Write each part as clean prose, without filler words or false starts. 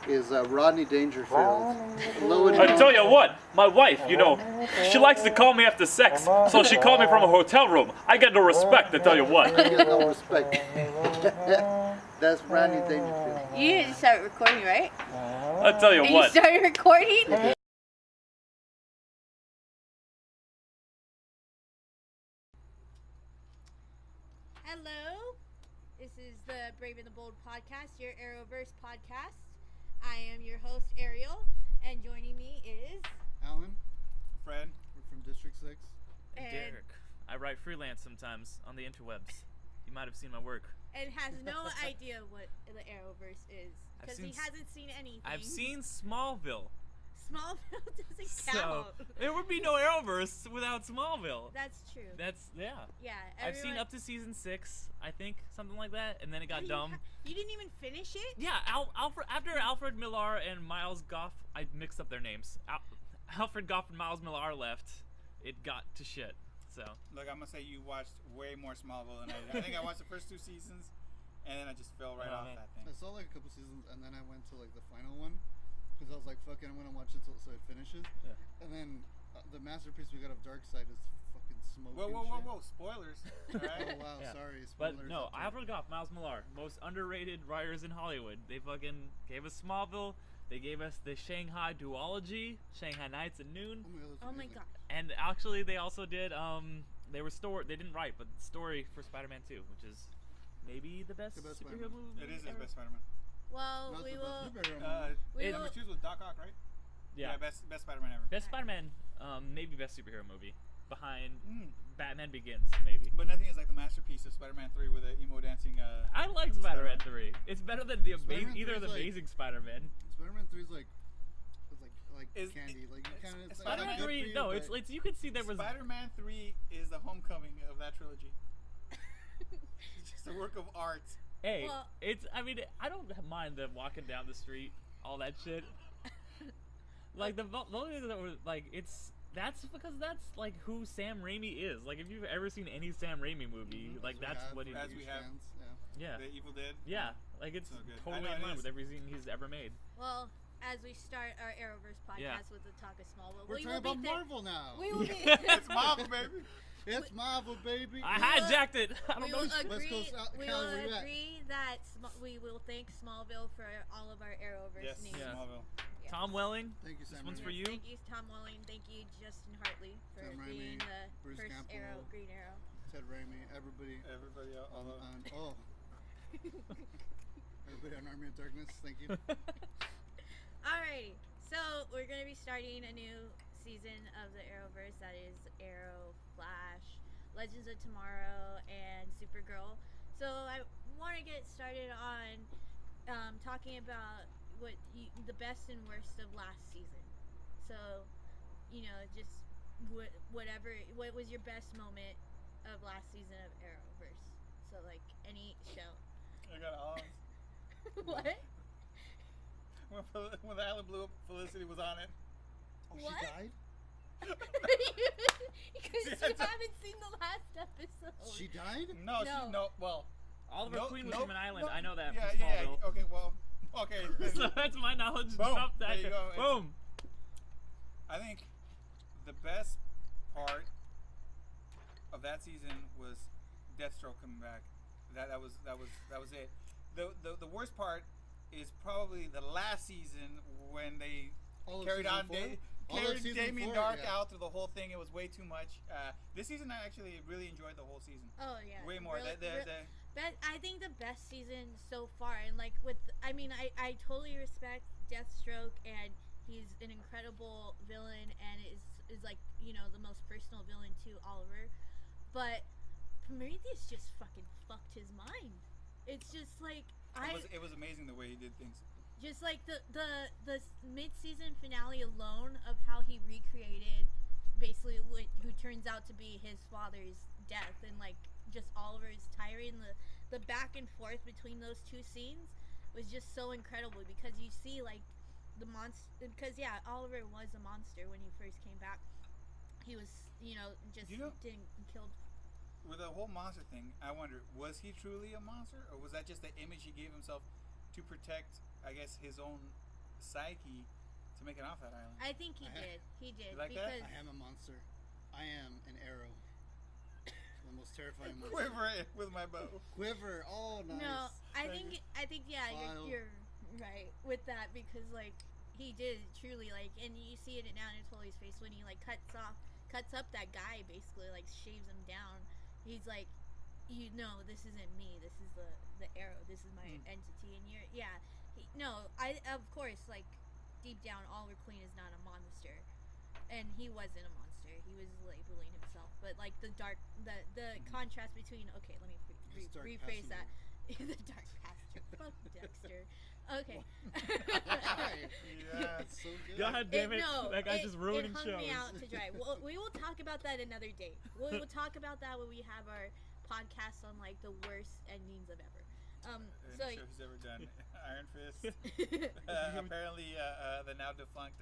is Rodney Dangerfield. I tell you what, my wife, she likes to call me after sex, so she called me from a hotel room. I get no respect, I tell you what. I get no respect. That's Rodney Dangerfield. You didn't start recording, right? I tell you And what. you started recording? Hello, this is the Brave and the Bold podcast, your Arrowverse podcast. I am your host, Ariel, and joining me is... Alan, Fred. we're from District 6. And Derek. I write freelance sometimes on the interwebs. You might have seen my work. And has no idea what the Arrowverse is, because he hasn't seen anything. I've seen Smallville. Smallville doesn't count. So, there would be no Arrowverse without Smallville. That's true. Yeah. Yeah. I've seen up to season 6, I think, something like that, and then it got dumb. You didn't even finish it? Yeah, after Alfred Millar and Miles Goff, I mixed up their names. Alfred Goff and Miles Millar left, it got to shit. So. Look, I'm gonna say you watched way more Smallville than I did. I think I watched the first 2 seasons, and then I just fell right off that thing. I saw like a couple seasons, and then I went to like the final one, because I was like, fuck it, I'm gonna watch it so it finishes. Yeah. And then the masterpiece we got of Darkseid is fucking smoking. Whoa! Spoilers. All right? Oh wow, yeah. Sorry, spoilers. But no, Alfred Goff, Miles Millar, most underrated writers in Hollywood. They fucking gave us Smallville. They gave us the Shanghai duology, Shanghai Nights at Noon. Oh my god. And actually, they also did. They didn't write, but the story for Spider-Man 2, which is maybe the best superhero movie. It is the best Spider-Man. Well, Not we the will. Number 2 was Doc Ock, right? Yeah, best Spider-Man ever. Best Spider-Man, maybe best superhero movie behind Batman Begins, maybe. But nothing is like the masterpiece of Spider-Man 3 with the emo dancing. I like Spider-Man 3. It's better than the either of the like, Amazing Spider-Man. Spider-Man 3 is like Is candy. Like you kind of. Spider-Man 3. No, it's you could see there was. Spider-Man 3 is the homecoming of that trilogy. It's just a work of art. Hey, I don't mind them walking down the street, all that shit. Like the only thing that was like that's because that's like who Sam Raimi is. Like if you've ever seen any Sam Raimi movie, like that's what he is. We have. Yeah. The Evil Dead. Yeah, like it's so totally in line with everything he's ever made. Well, as we start our Arrowverse podcast with the talk of Smallville, we're talking about Marvel now. We will be. It's Marvel, baby. It's Marvel, baby. I hijacked it. I don't know. We will agree that we will thank Smallville for all of our Arrowverse needs. Yeah. Smallville. Yeah. Tom Welling. Thank you, Sam. This one's for you. Thank you, Tom Welling. Thank you, Justin Hartley, for being the Bruce first Campbell, Green Arrow. Ted Raimi, everybody else. Everybody on Army of Darkness. Thank you. Alrighty, so we're gonna be starting a new season of the Arrowverse. That is Arrow, Flash, Legends of Tomorrow, and Supergirl. So I want to get started on talking about the best and worst of last season. So, just whatever. What was your best moment of last season of Arrowverse? So, like any show. I got all. What? When the island blew up, Felicity was on it. Oh, What? she died? Because you haven't seen the last episode. She died? No. Well, Oliver Queen was from an island. I know that. Yeah, from Smallville. Okay, well, okay. So that's my knowledge. Boom. Drop that. There you go. Boom. I think the best part of that season was Deathstroke coming back. That was it. The worst part is probably the last season when they carried Damien Dark out through the whole thing. It was way too much. This season I actually really enjoyed the whole season. Oh yeah, way more. I think the best season so far, and like I totally respect Deathstroke, and he's an incredible villain, and is like the most personal villain to Oliver, but Prometheus just fucking fucked his mind. It's just like it was amazing the way he did things. Just like the mid-season finale alone of how he recreated basically who turns out to be his father's death, and like just Oliver's tirade, and the back and forth between those two scenes was just so incredible, because you see like the monster, because Oliver was a monster when he first came back. He was didn't killed. With the whole monster thing, I wonder, was he truly a monster, or was that just the image he gave himself to protect, I guess, his own psyche to make it off that island. I think he did. He did. You like that? because I am a monster. I am an arrow. The most terrifying monster. Quiver it with my bow. Quiver. Oh, nice. No, I think yeah, File. you're right with that because like he did truly like, and you see it now in Tully's face when he like cuts up that guy basically like shaves him down. He's like, you know, this isn't me. This is the arrow. This is my entity, and you're I of course like deep down Oliver Queen is not a monster, and he wasn't a monster. He was labeling himself, but like the contrast between let me rephrase that. The dark pasture. Fuck Dexter. Okay. Yeah, it's so good. God damn it! That guy's just ruining it hung shows. me out to dry. We will talk about that another day. We will talk about that when we have our podcast on like the worst endings of ever. So show he's ever done. Iron Fist. Apparently, the now defunct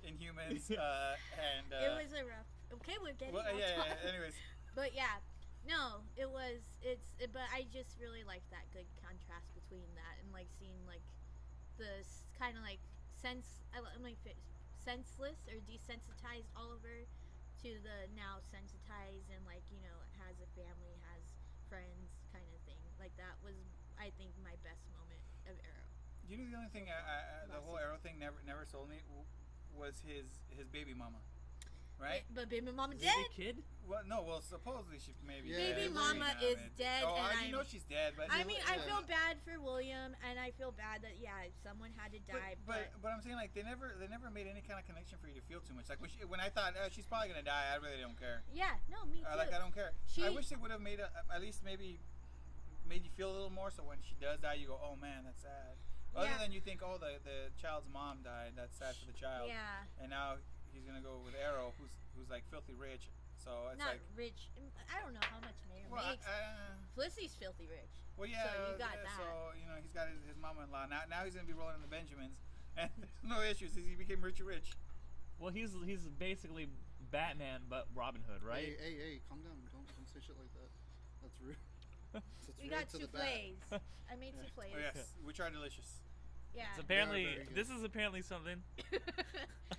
Inhumans. And it was a rough. Okay, we're getting. Well, yeah. Anyways. But yeah, no, it was. But I just really liked that good contrast between that and like seeing like the kind of like senseless or desensitized Oliver to the now sensitized and like has a family, has friends kind of thing. Like that was, I think, my best moment of Arrow. You know, the only thing the whole Arrow thing never sold me was his baby mama, right? But baby mama Is dead. it a kid? Well, no. Well, supposedly she maybe. Yeah, Baby yeah, mama is dead. Oh, and you know she's dead, but I mean, I yeah. feel bad for William, and I feel bad that someone had to die. But I'm saying like they never made any kind of connection for you to feel too much. Like when I thought she's probably gonna die, I really don't care. yeah, no, me too. Like I don't care. I wish they would have made at least maybe made you feel a little more. So when she does die, you go, oh man, that's sad. Other than you think, oh, the child's mom died. That's sad for the child. Yeah. And now he's gonna go with Arrow, who's like filthy rich. So it's Not like rich. I don't know how much Mayor makes. Felicity's filthy rich. Well, yeah. So you got that. So he's got his mama-in-law. Now he's gonna be rolling in the Benjamins, and there's no issues. He became rich. Well, he's basically Batman, but Robin Hood, right? Hey, calm down. Don't say shit like that. That's rude. We got souffles. I made souffles. Oh yes, which are delicious. Yeah. It's apparently very good. this is apparently something.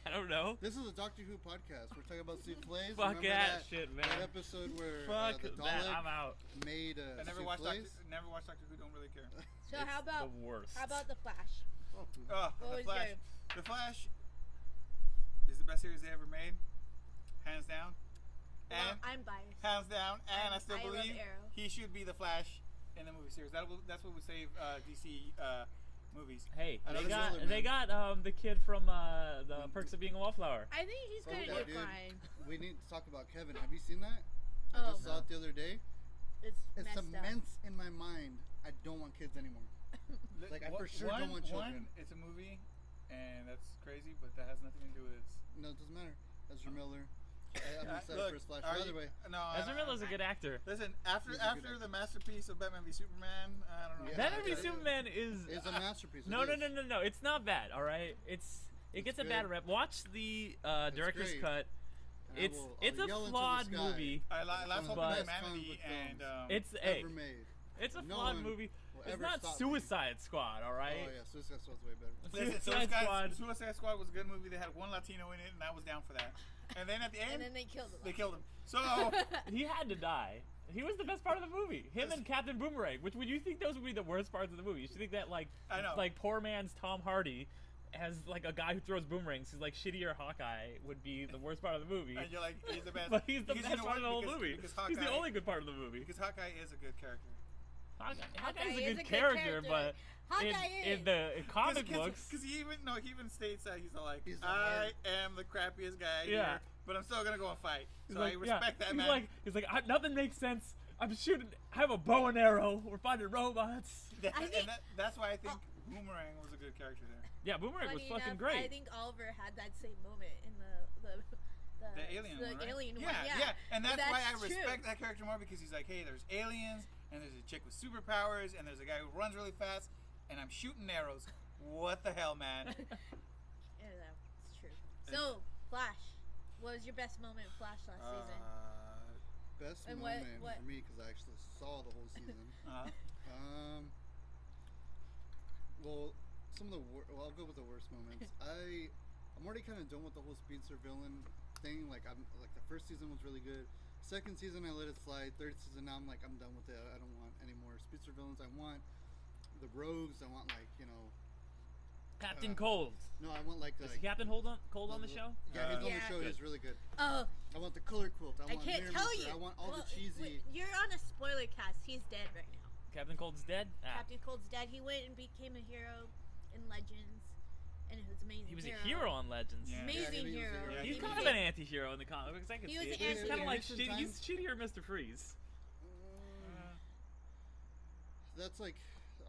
I don't know. This is a Doctor Who podcast. We're talking about souffles. Fuck Remember that shit, man. That episode where Fuck the that. I'm Dalek out. made I never watched souffles. Doctor Who. Don't really care. So It's how about the worst? how about the Flash? Oh, What The was Flash. your- The Flash is the best series they ever made, hands down. Well, And I'm biased. hands down, and I still I love believe Arrow. he should be the Flash in the movie series. That's what would save DC movies. Hey, I know they this got other they man. got the kid from the Perks of Being a Wallflower. I think he's good Oh, at dude. crime. We need to talk about Kevin. Have you seen that? Oh, I just saw it the other day. it's It messed up. cements in my mind. I don't want kids anymore. Like, I for sure don't want children. One, it's a movie, and that's crazy, but that has nothing to do with it. No, it doesn't matter. Ezra Miller. I'm excited Look, for his Flash. are By the you- way, No, Ezra Miller's a good actor. Listen, He's a good after the masterpiece of Batman v Superman, I don't know. Yeah. Batman v Yeah. Superman is it's a masterpiece. no. It is. It's not bad. All right, it gets a good. bad rep. Watch the director's great. cut. And It's I'll a yell into the flawed sky. movie. I It's last one of hope the but- best humanity comic book and films It's ever made. it's a No flawed one movie. will It's ever not stop me. Suicide Squad. All right. Oh yeah, Suicide Squad's way better. listen, Suicide Squad. Suicide Squad was a good movie. They had one Latino in it, and I was down for that. And then at the end, And then they killed him. they killed him. So He had to die. He was the best part of the movie. Him and Captain Boomerang. Which would you think those would be the worst parts of the movie? You should think that I know. like poor man's Tom Hardy has like a guy who throws boomerangs. He's like shittier Hawkeye would be the worst part of the movie. and you're like, he's the best. But he's the Because best you know part of the what? whole Because- movie. because He's the Hawkeye- only good part of the movie. Because Hawkeye is a good character. Hawkeye's is a good character, but Hawkeye in the comic books, Because he even states that he's like, He's the I hard- am the crappiest guy Yeah. here, but I'm still gonna go and fight. he's So I respect that, he's man. He's like, nothing makes sense. I'm shooting. I have a bow and arrow. We're fighting robots. I think- That's why I think Boomerang was a good character there. Yeah, Boomerang was Funny fucking enough, great. I think Oliver had that same moment in the The alien one, right? alien yeah, one. Yeah, and that's why I true. respect that character more because he's like, hey, there's aliens, and there's a chick with superpowers, and there's a guy who runs really fast, and I'm shooting arrows. What the hell, man? Yeah, that's true. So, Flash. What was your best moment in Flash last season? Best And what- moment what- for me because I actually saw the whole season. Uh-huh. Well, some of the well, I'll go with the worst moments. I'm already kind of done with the whole speedster villain thing. Like the first season was really good. Second season I let it slide. Third season now I'm like I'm done with it. I don't want any more speedster villains. I want the rogues. I want Captain Cold. No, I want Is Captain Cold on the show? Yeah, he's on Yeah. the show. He's really good. Oh, I want the color quilt. I want can't Mirror tell Mister. you. I want all the cheesy. You're on a spoiler cast. He's dead right now. Captain Cold's dead? Captain Cold's dead. He went and became a hero in Legends, and it was amazing. He was a hero on Legends. Yeah. Amazing Yeah, hero. Yeah, He's he kind was of an anti-hero in the comic books. I can He see was it. an He's kind of like anti-hero. he's shittier Mr. Freeze. That's like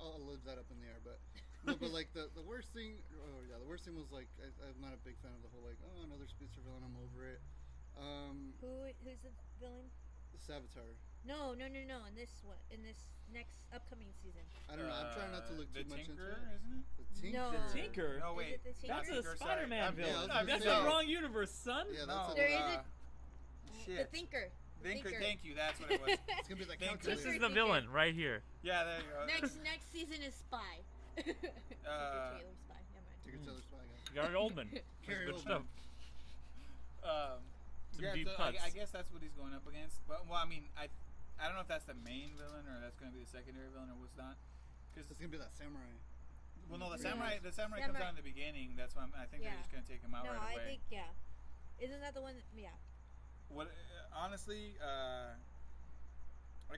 I'll live that up in the air, but no, but like the worst thing. Oh yeah, the worst thing was like I'm not a big fan of the whole like another speedster villain. I'm over it. Who's the villain? Savitar. No. In this next upcoming season. I don't know. I'm trying not to look too the much into Tinker, it. isn't it? The Tinker. No. The Tinker? No, Is wait. it the That's Tinker? a Spider-Man Yeah, villain. I was That's gonna the say. wrong universe, son. Yeah, No. that's a There is lot. Shit. The Thinker. The Thinker, thank you. That's what it was. It's gonna be like Think- This calculator. is the villain right here. Yeah, there you go. next season is Spy. Tinker Taylor Spy. Never mind. Tinker Tailor Spy guy. Gary Oldman. Gary Good Oldman. stuff. Some Yeah, deep so cuts. I guess that's what he's going up against. But well, I mean, I don't know if that's the main villain or that's going to be the secondary villain or what's not. Because It's gonna be that samurai. well, no, the Yeah. samurai comes Samurai. out in the beginning. That's why I think Yeah. they're just going to take him out No, right I away. think Isn't that the one? Yeah. What honestly, I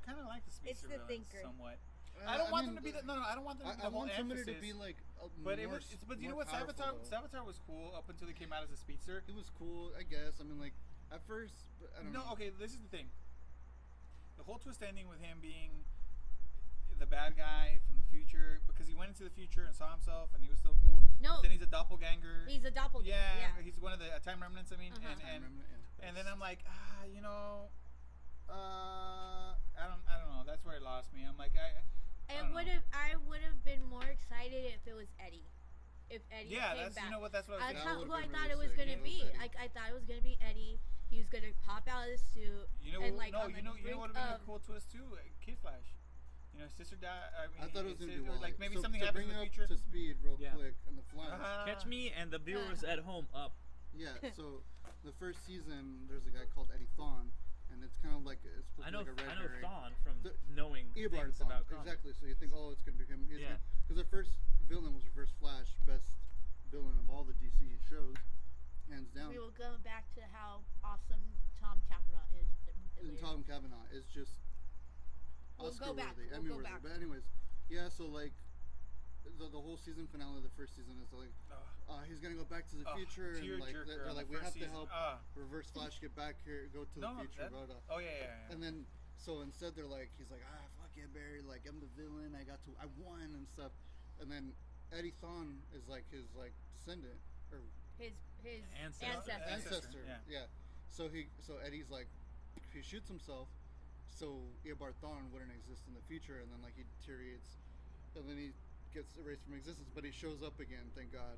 kind of like the speedster the villains Thinker. somewhat. I don't want them to be no. I don't want them to be I the whole want somebody emphasis. to be like. But more, but you know more what? powerful, though. Savitar was cool up until he came out as a speedster. It was cool, I guess. I mean, like at first, but I don't know. No, okay. This is the thing. The whole twist ending with him being the bad guy from the future because he went into the future and saw himself and he was still cool. No. But then he's a doppelganger. He's a doppelganger. yeah, Yeah. he's one of the time remnants. I mean, Uh-huh. and Yeah. and then I'm like, you know, I don't know. That's where it lost me. I'm like, I would have been more excited if it was Eddie. If Eddie yeah, came that's back. you know what that's what I was That's thinking. That who would've I been thought really it was sick. gonna Yeah, it be. was Eddie. I thought it was gonna be Eddie. He was gonna pop out of the suit. You know, and like no, on you the know what would have been a brink cool twist too? Kid Flash. You know, his sister died. I mean, I thought it was his gonna be sister- Wally. like maybe so, something to happens bring in the up future. to speed real Yeah. quick and the Flash. Catch me and the viewers at home up. Yeah, so the first season, there's a guy called Eddie Thawne, and it's kind of like it's supposed I to know be like a red herring. Thawne from The- knowing Eobard things Thawne, about comics. exactly. So you think, oh, it's gonna be him. Yeah. Because the first villain was Reverse Flash, best villain of all the DC shows, hands down. we will go back to how awesome Tom Cavanaugh is. And later. Tom Cavanaugh is just We'll Oscar go back. worthy, We'll Emmy go worthy. back. But anyways, yeah. So like the whole season finale of the first season is like he's gonna go back to the future, and like tearjerker they're on like the we first have to season. help Reverse Flash get back here, go to No, the future, that- blah, blah. oh yeah. And then so instead they're like he's like fuck yeah Barry, like I'm the villain, I won and stuff. And then Eddie Thawne is like his like descendant or His Ancestor. ancestor. Yeah. So Eddie's like he shoots himself, so Eobard Thawne wouldn't exist in the future, and then like he deteriorates, and then he gets erased from existence, but he shows up again. Thank God.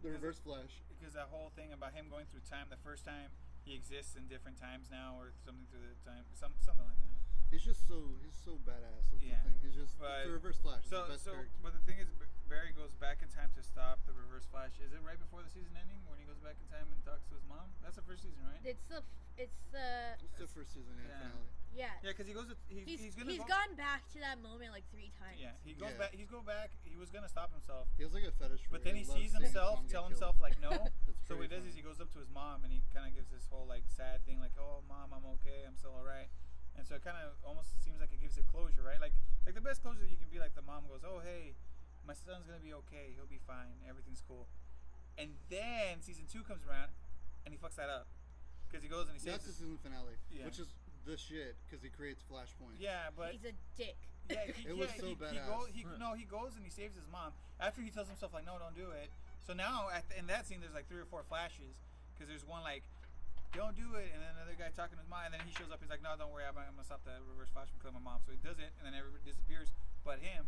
The Reverse Flash. Because that whole thing about him going through time, the first time he exists in different times now, or something through the time, something like that. He's so badass. That's Yeah. the thing. He's just But- the Reverse Flash. So, is the best character. but the thing is, Barry goes back in time to stop the Reverse Flash. Is it right before the season ending when he goes back in time and talks to his mom? That's the first season, right? It's the It's the first season finale. yeah. Yeah, because he goes. He's gonna. He's go, gone back to that moment like 3 times. Yeah, he goes Yeah. back. He's go back. He was gonna stop himself, He has like a fetish for but it. then he loves sees seeing his himself mom get tell killed. himself like no. It's So what he pretty does is funny. he goes up to his mom and he kind of gives this whole like sad thing, like, "Oh, mom, I'm okay. I'm still alright." And so it kind of almost seems like it gives it closure, right? Like the best closure you can be like the mom goes, "Oh, hey, my son's gonna be okay. He'll be fine. Everything's cool." And then season 2 comes around and he fucks that up because he goes and he saves. That's the season finale, Yeah. which is the shit because he creates Flashpoint. Yeah, but He's a dick. yeah, It was so badass. He goes and he saves his mom after he tells himself like, "No, don't do it." So now in that scene, there's like 3 or 4 flashes because there's one like, "Don't do it," and then another guy talking to his mom, and then he shows up. He's like, "No, don't worry, I'm gonna stop the Reverse Flash from killing my mom." So he does it, and then everybody disappears, but him.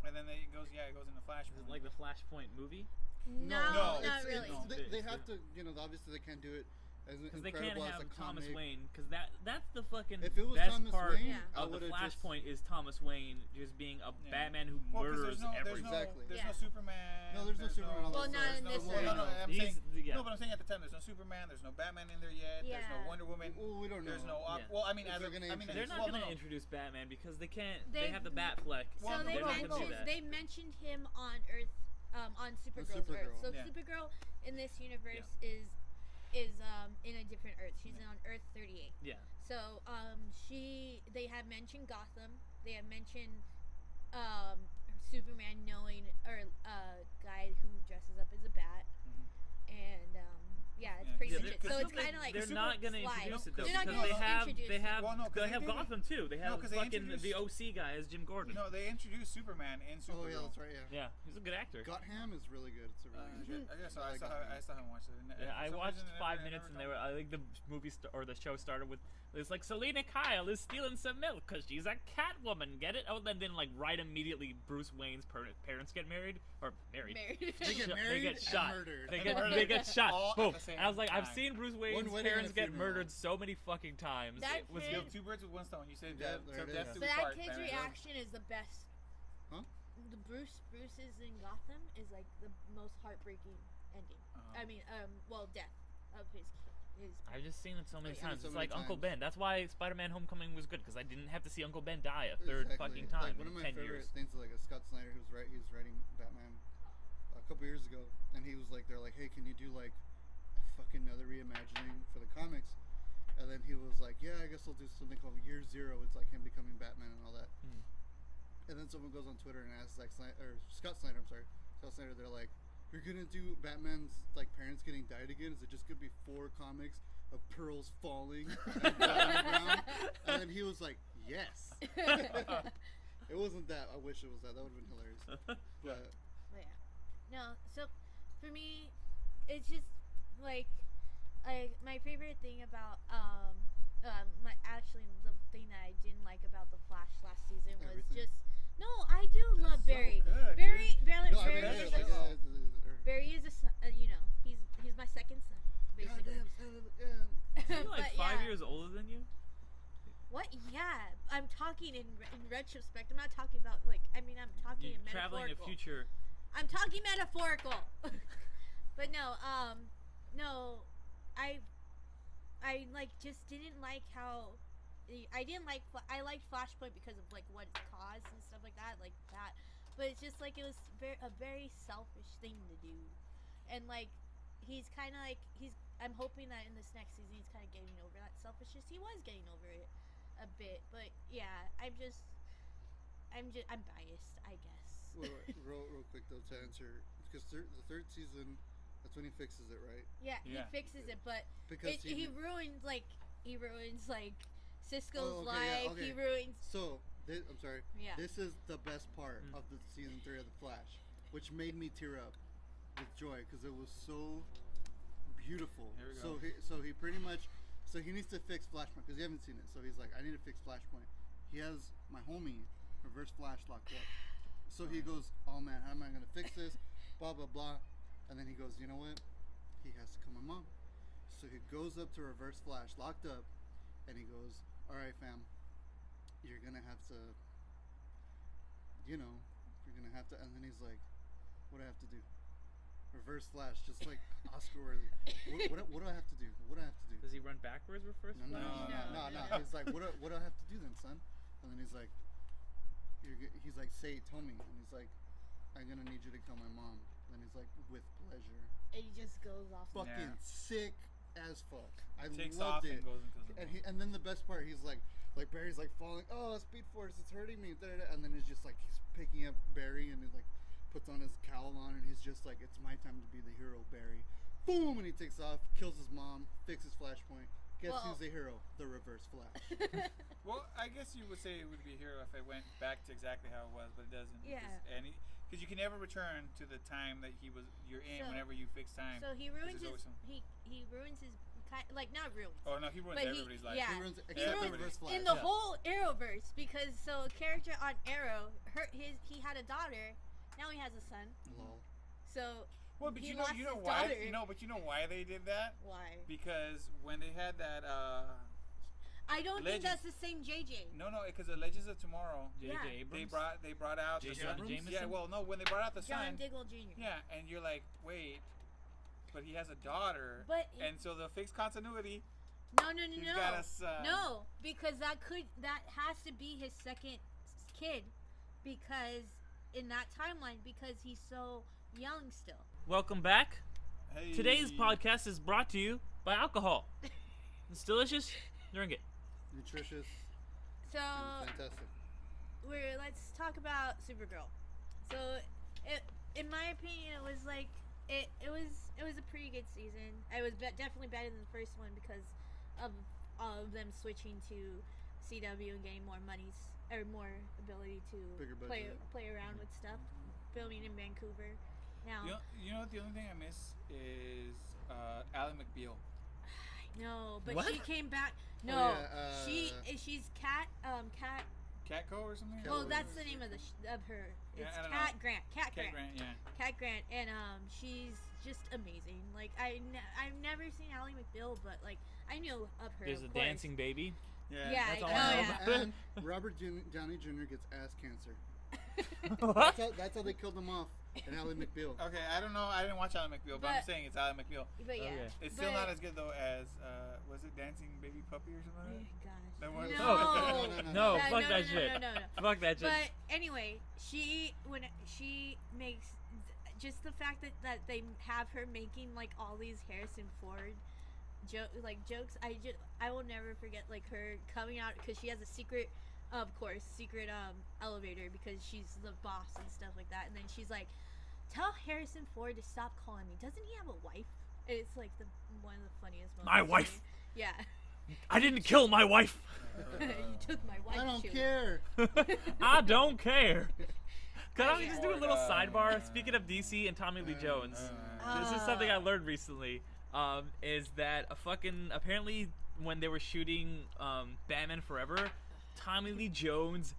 And then it goes into Flash. Is it like the Flashpoint movie? No, No, not it's- really. no. They have to, obviously they can't do it Because they can't incredible as have a Thomas comic. Wayne, because that's the fucking If it was best Thomas part Wayne, Yeah. I of the would've Flashpoint is Thomas Wayne just being a Yeah. Batman who Well, 'cause murders everything. Exactly. There's Yeah. no Superman. No, there's no Superman on Well, this not side. in No, this well, one. no, I'm He's- saying. yeah. No, but I'm saying at the time, there's no Superman. There's no Batman in there yet. There's Yeah. no Wonder Woman. Well, we don't know. There's no. Yeah. Well, I mean, If as they're of, gonna I mean, introduce- They're not well, going to no. introduce Batman because they can't. They- They have the Batfleck. Well, So no, they no, not gonna do mentioned that. they mentioned him on Earth, on Supergirl's Supergirl. Earth. So Yeah. Supergirl in this universe Yeah. is in a different Earth. She's Yeah. on Earth 38. Yeah. So they have mentioned Gotham. They have mentioned Superman knowing or guy who dresses up as a bat, and yeah, it's Yeah, pretty yeah, much it. they're- So it's They're- kind of like they're super not going to slide. introduce it though They're not because gonna they have introduce they it. have Well, no, 'cause they have they- Gotham too. They have 'cause they fucking introduced- the OC guy as Jim Gordon. No, they introduced Superman in Supergirl. Oh yeah, that's right. Yeah. Yeah, he's a good actor. Gotham is really good. It's a really good. I guess I like I Gotham. still haven't watched it. And Yeah, for I some watched reason, it 5 never- minutes never and they were. I think the movie or the show started with it's like Selena Kyle is stealing some milk because she's a Catwoman. Get it? Oh, then like right immediately Bruce Wayne's parents get married or married. Married. They get Shot- married They get and shot. murdered. They And get murdered. they get shot. All at Boom. the same I was like, I've time. seen Bruce Wayne's wedding and parents a get funeral. murdered so many fucking times. That It was kid- Kill good. two birds with one stone. You said Yeah, death, there till it death is. do So we that part. kid's There you go. reaction is the best. Huh? The Bruce's in Gotham is like the most heartbreaking ending. Uh-huh. I mean, death of his. I've just seen it so many I've seen times. it so It's many like Uncle times. Ben. That's why Spider-Man: Homecoming was good because I didn't have to see Uncle Ben die a third Exactly. fucking time Like, one in of my 10 favorite years. things is like a Scott Snyder he was writing Batman a couple years ago, and he was like, they're like, hey, can you do like fucking another reimagining for the comics? And then he was like, yeah, I guess I'll do something called Year Zero. It's like him becoming Batman and all that. Mm. And then someone goes on Twitter and asks Scott Snyder, Scott Snyder, they're like, you're gonna do Batman's like parents getting died again? Is it just gonna be 4 comics of pearls falling and falling around? And then he was like, yes. It wasn't that. I wish it was that. That would have been hilarious. But But yeah, no. So for me, it's just like my favorite thing about the thing that I didn't like about the Flash last season was Everything. just no. I do love so Barry. good, Barry, dude. Barry, no, I Barry, mean, is yeah, a, like, Barry is a son. He's my second son, basically. Is he like But 5 yeah. years older than you? What? Yeah, I'm talking in retrospect. I'm not talking about I'm talking You're in traveling metaphorical. to future. I'm talking metaphorical. But no, no, I just didn't like how I liked Flashpoint because of like what it caused and stuff like that, but it's just like it was a very selfish thing to do, and like he's kind of like I'm hoping that in this next season he's kind of getting over that selfishness. He was getting over it a bit, but yeah, I'm biased, I guess. Well, real quick though to answer, because the third season, that's when he fixes it, right? Yeah, Yeah. he fixes it, but Because he ruins Cisco's Oh, okay, life. yeah, okay. He ruins. So I'm sorry. Yeah. This is the best part Mm. of the season 3 of the Flash, which made me tear up with joy because it was so beautiful. Here we So go. he pretty much he needs to fix Flashpoint because you haven't seen it. So he's like, I need to fix Flashpoint. He has my homie Reverse Flash locked up. So he goes, oh man, how am I gonna fix this? Blah blah blah. And then he goes, you know what? He has to kill my mom. So he goes up to Reverse Flash, locked up, and he goes, all right, fam, you're gonna have to, you're gonna have to. And then he's like, what do I have to do? Reverse Flash, just like Oscar worthy. What do I have to do? What do I have to do? Does he run backwards with first? No. No. He's like, what do I have to do then, son? And then he's like, he's like, say it, tell me. And he's like, I'm gonna need you to kill my mom. And he's like, with pleasure. And he just goes off. Fucking sick as fuck. I Takes loved off it. and goes into the And then the best part, he's like Barry's like falling. Oh, Speed Force, it's hurting me. Da-da-da. And then it's just like he's picking up Barry and he like puts on his cowl on and he's just like, it's my time to be the hero, Barry. Boom! And he takes off, kills his mom, fixes Flashpoint. Guess who's the hero? The Reverse Flash. Well, I guess you would say it would be a hero if it went back to exactly how it was, but it doesn't. Yeah. Because you can never return to the time that you're in So- whenever you fix time. So he ruins there's his. always some- He ruins his. Not ruins. Oh no, he ruins But everybody's life. yeah. He ruins He except the ruins Reverse Flash. in the Yeah. whole Arrowverse because a character on Arrow, he had a daughter, now he has a son. Lol. So Well, but He you know lost his why? daughter. But you know why they did that? Why? Because when they had that, I don't think Legends. that's the same JJ. no, because the Legends of Tomorrow, J.J. Yeah. Abrams. they brought out the J.J. son. Jameson? Yeah, well, no, when they brought out the John son, Diggle Jr. yeah, and you're like, wait, but he has a daughter, But and so the fixed continuity. no, He's got a son. no, because that has to be his second kid, because in that timeline, because he's so young still. Welcome back. Hey. Today's podcast is brought to you by alcohol. It's delicious. Drink it. Nutritious So and fantastic. let's talk about Supergirl. So, in my opinion, it was like it was a pretty good season. It was definitely better than the first one because of them switching to CW and getting more monies or more ability to Bigger play budget. around with stuff. Filming in Vancouver. Now, You know what? The only thing I miss is Ally McBeal. no, but What? she came back. No, Oh, yeah, she's Cat. Catco or something? Cat- Oh, What that's was the it? name of of her. Yeah, It's I don't Cat know. Grant. Cat Cat Grant. Grant, yeah. Cat Grant, and she's just amazing. Like I've never seen Ally McBeal, but like I knew of her. There's of a course. dancing baby. Yeah. That's Yeah, all oh, I know. yeah. And Robert Downey Jr. gets ass cancer. What? That's how they killed him off in Ally McBeal. Okay, I don't know. I didn't watch Ally McBeal, but I'm But- saying it's Ally McBeal. But yeah, Okay. It's still but- not as good though as was it Dancing Baby Puppy or something Oh, like that? gosh. That one- No. No, No, fuck no, that no, shit. no. Fuck that shit. But anyway, when she makes just the fact that they have her making like all these Harrison Ford jokes, I will never forget like her coming out because she has a secret elevator because she's the boss and stuff like that, and then she's like, tell Harrison Ford to stop calling me. Doesn't he have a wife? And it's like one of the funniest moments. My to me. wife. Yeah. I didn't kill my wife. You took my wife. I don't too. care. I don't care. Can I Yeah. just do a little sidebar? Speaking of DC and Tommy Lee Jones, this is something I learned recently. Is that apparently when they were shooting Batman Forever, Tommy Lee Jones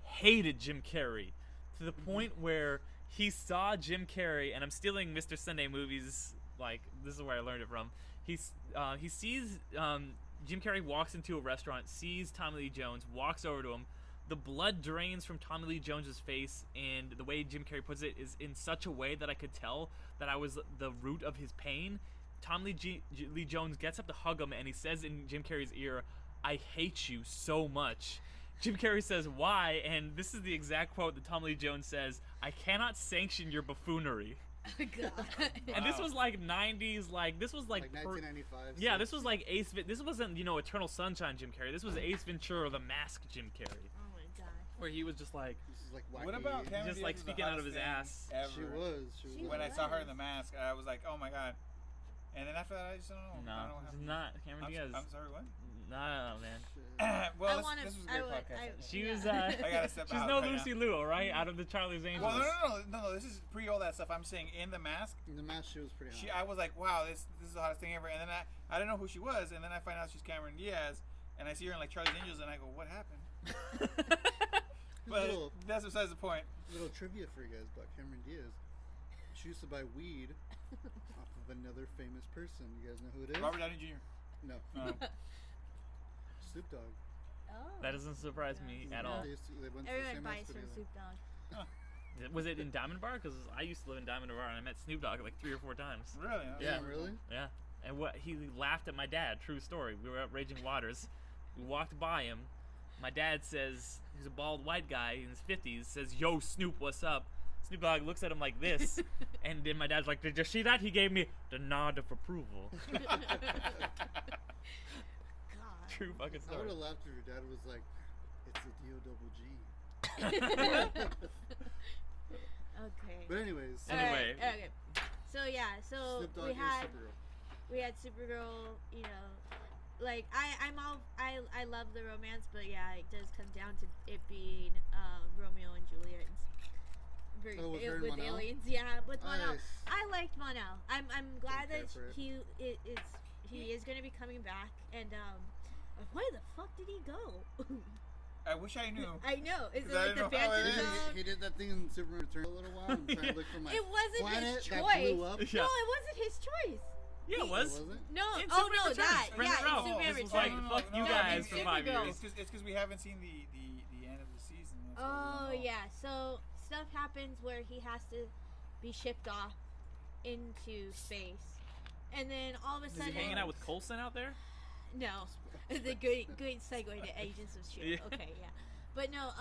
hated Jim Carrey to the point where he saw Jim Carrey, and I'm stealing Mr. Sunday Movies. Like, this is where I learned it from. He sees Jim Carrey walks into a restaurant, sees Tommy Lee Jones, walks over to him. The blood drains from Tommy Lee Jones's face, and the way Jim Carrey puts it is in such a way that I could tell that I was the root of his pain. Tommy Lee Jones gets up to hug him, and he says in Jim Carrey's ear, "I hate you so much." Jim Carrey says, "Why?" And this is the exact quote that Tommy Lee Jones says, "I cannot sanction your buffoonery." God. And this was like 90s, this was like 1995. yeah, this was like this wasn't, Eternal Sunshine Jim Carrey. This was Ace Ventura, The Mask Jim Carrey, Oh my god. where he was just like, This is like wacky. What about Cameron just Diaz like was the speaking out of hottest his thing ass. Ever. She was. She When I saw her was. in the mask, I was like, oh my god. And then after that, I just don't know. I don't know No, what it's happened. not Cameron Diaz. I'm sorry, what? No, man. Well, I this was a great podcast. She Yeah. was. I gotta step She's out no right Lucy Liu, all right? Out of the Charlie's Angels. Well, no. This is pre all that stuff. I'm saying in the mask. In the mask, she was pretty hot. I was like, wow, this is the hottest thing ever. And then I didn't know who she was, and then I find out she's Cameron Diaz, and I see her in like Charlie's Angels, and I go, what happened? But Little- that's besides the point. Little trivia for you guys about Cameron Diaz. She used to buy weed off of another famous person. You guys know who it is? Robert Downey Jr. No. Oh. Snoop Dogg. Oh. That doesn't surprise me at all. They went to the Everyone same buys house from together. Snoop Dogg. Was it in Diamond Bar? Because I used to live in Diamond Bar, and I met Snoop Dogg like 3 or 4 times. Really? Yeah. Damn, really? Yeah. And he laughed at my dad. True story. We were at Raging Waters. We walked by him. My dad says, he's a bald white guy in his 50s, says, "Yo, Snoop, what's up?" Snoop Dogg looks at him like this. And then my dad's like, "Did you see that?" He gave me the nod of approval. God. True fucking I would story. have laughed if your dad was like, "It's a D-O-double-G." Okay. But anyways, Anyway. Alright, okay. So yeah, so Snoop Dogg we is had Supergirl. Supergirl. Like I love the romance, but yeah, it does come down to it being Romeo and Juliet. Oh, with her and with Mon-El? aliens, yeah, with Mon-El. Nice. I liked Mon-El. I'm glad Didn't that care for it. he is going to be coming back. And where the fuck did he go? I wish I knew. I know. Is it 'Cause I like the didn't know how Phantom it is. Zone? He did that thing in Superman Return a little while. I'm trying to look for my It wasn't planet his that choice. blew up. Yeah. No, it wasn't his choice. Yeah, it It was. wasn't? No, In oh Superman no, Returns, that, Brandon yeah, Routh. in Superman This was like, Returns. fuck you No, guys in for 5 Supergirl. years. It's because we haven't seen the end of the season. That's why we Oh don't know. yeah, so stuff happens where he has to be shipped off into space, and then all of a Is sudden, he hanging out with Coulson out there? no, the good segue to Agents of Shield. Yeah. Okay, yeah, but no,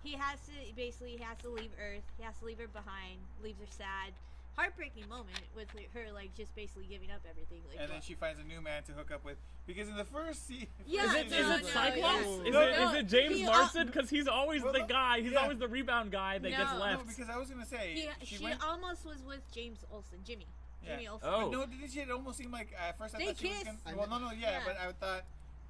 he has to leave Earth. He has to leave her behind. Leaves her sad. Heartbreaking moment with her like just basically giving up everything. Like, And then she finds a new man to hook up with because in the first season, Yeah, Is it no, Cyclops? yeah. Is No, it James he- Marsden? Because he's always Well, the no, guy. He's yeah. always the rebound guy that gets No. left. No, because I was gonna say she went. almost was with James Olsen, Jimmy Yeah. Olsen. Oh. No, didn't she? It almost seemed like at first I They thought she was kissed. gonna. Well, no, Yeah. but I thought,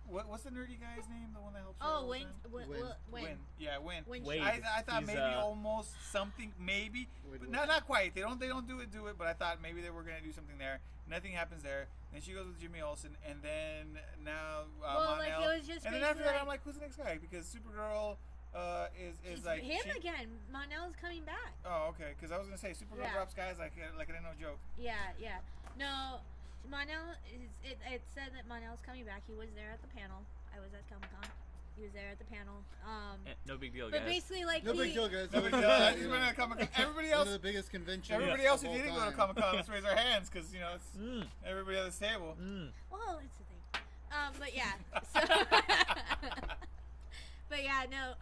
what's the nerdy guy's name? The one that helps. her Oh, all when the time? when Yeah, Win. When Wade. I thought He's, maybe almost something, maybe, Wade but Wilson. not quite. They don't do it, but I thought maybe they were gonna do something there. Nothing happens there. Then she goes with Jimmy Olsen, and then now Well, like, Mon-El. it was just And then after basically that, I'm like, who's the next guy? Because Supergirl is It's like him she- again. Monel's coming back. Oh, okay. Because I was gonna say Supergirl Yeah. drops guys like I didn't know joke. Yeah. No, Monel it said that Monel's coming back. He was there at the panel. I was at Comic Con. He was there at the panel. No big deal, But guys. basically, like No big deal, guys. No big deal. He's been at Comic-Con. Everybody One else, of the biggest conventions. everybody of else who all didn't go to time. Comic Con, let's raise our hands because it's Mm, everybody at this table. mm. Well, it's a thing. But yeah. So, but yeah, no.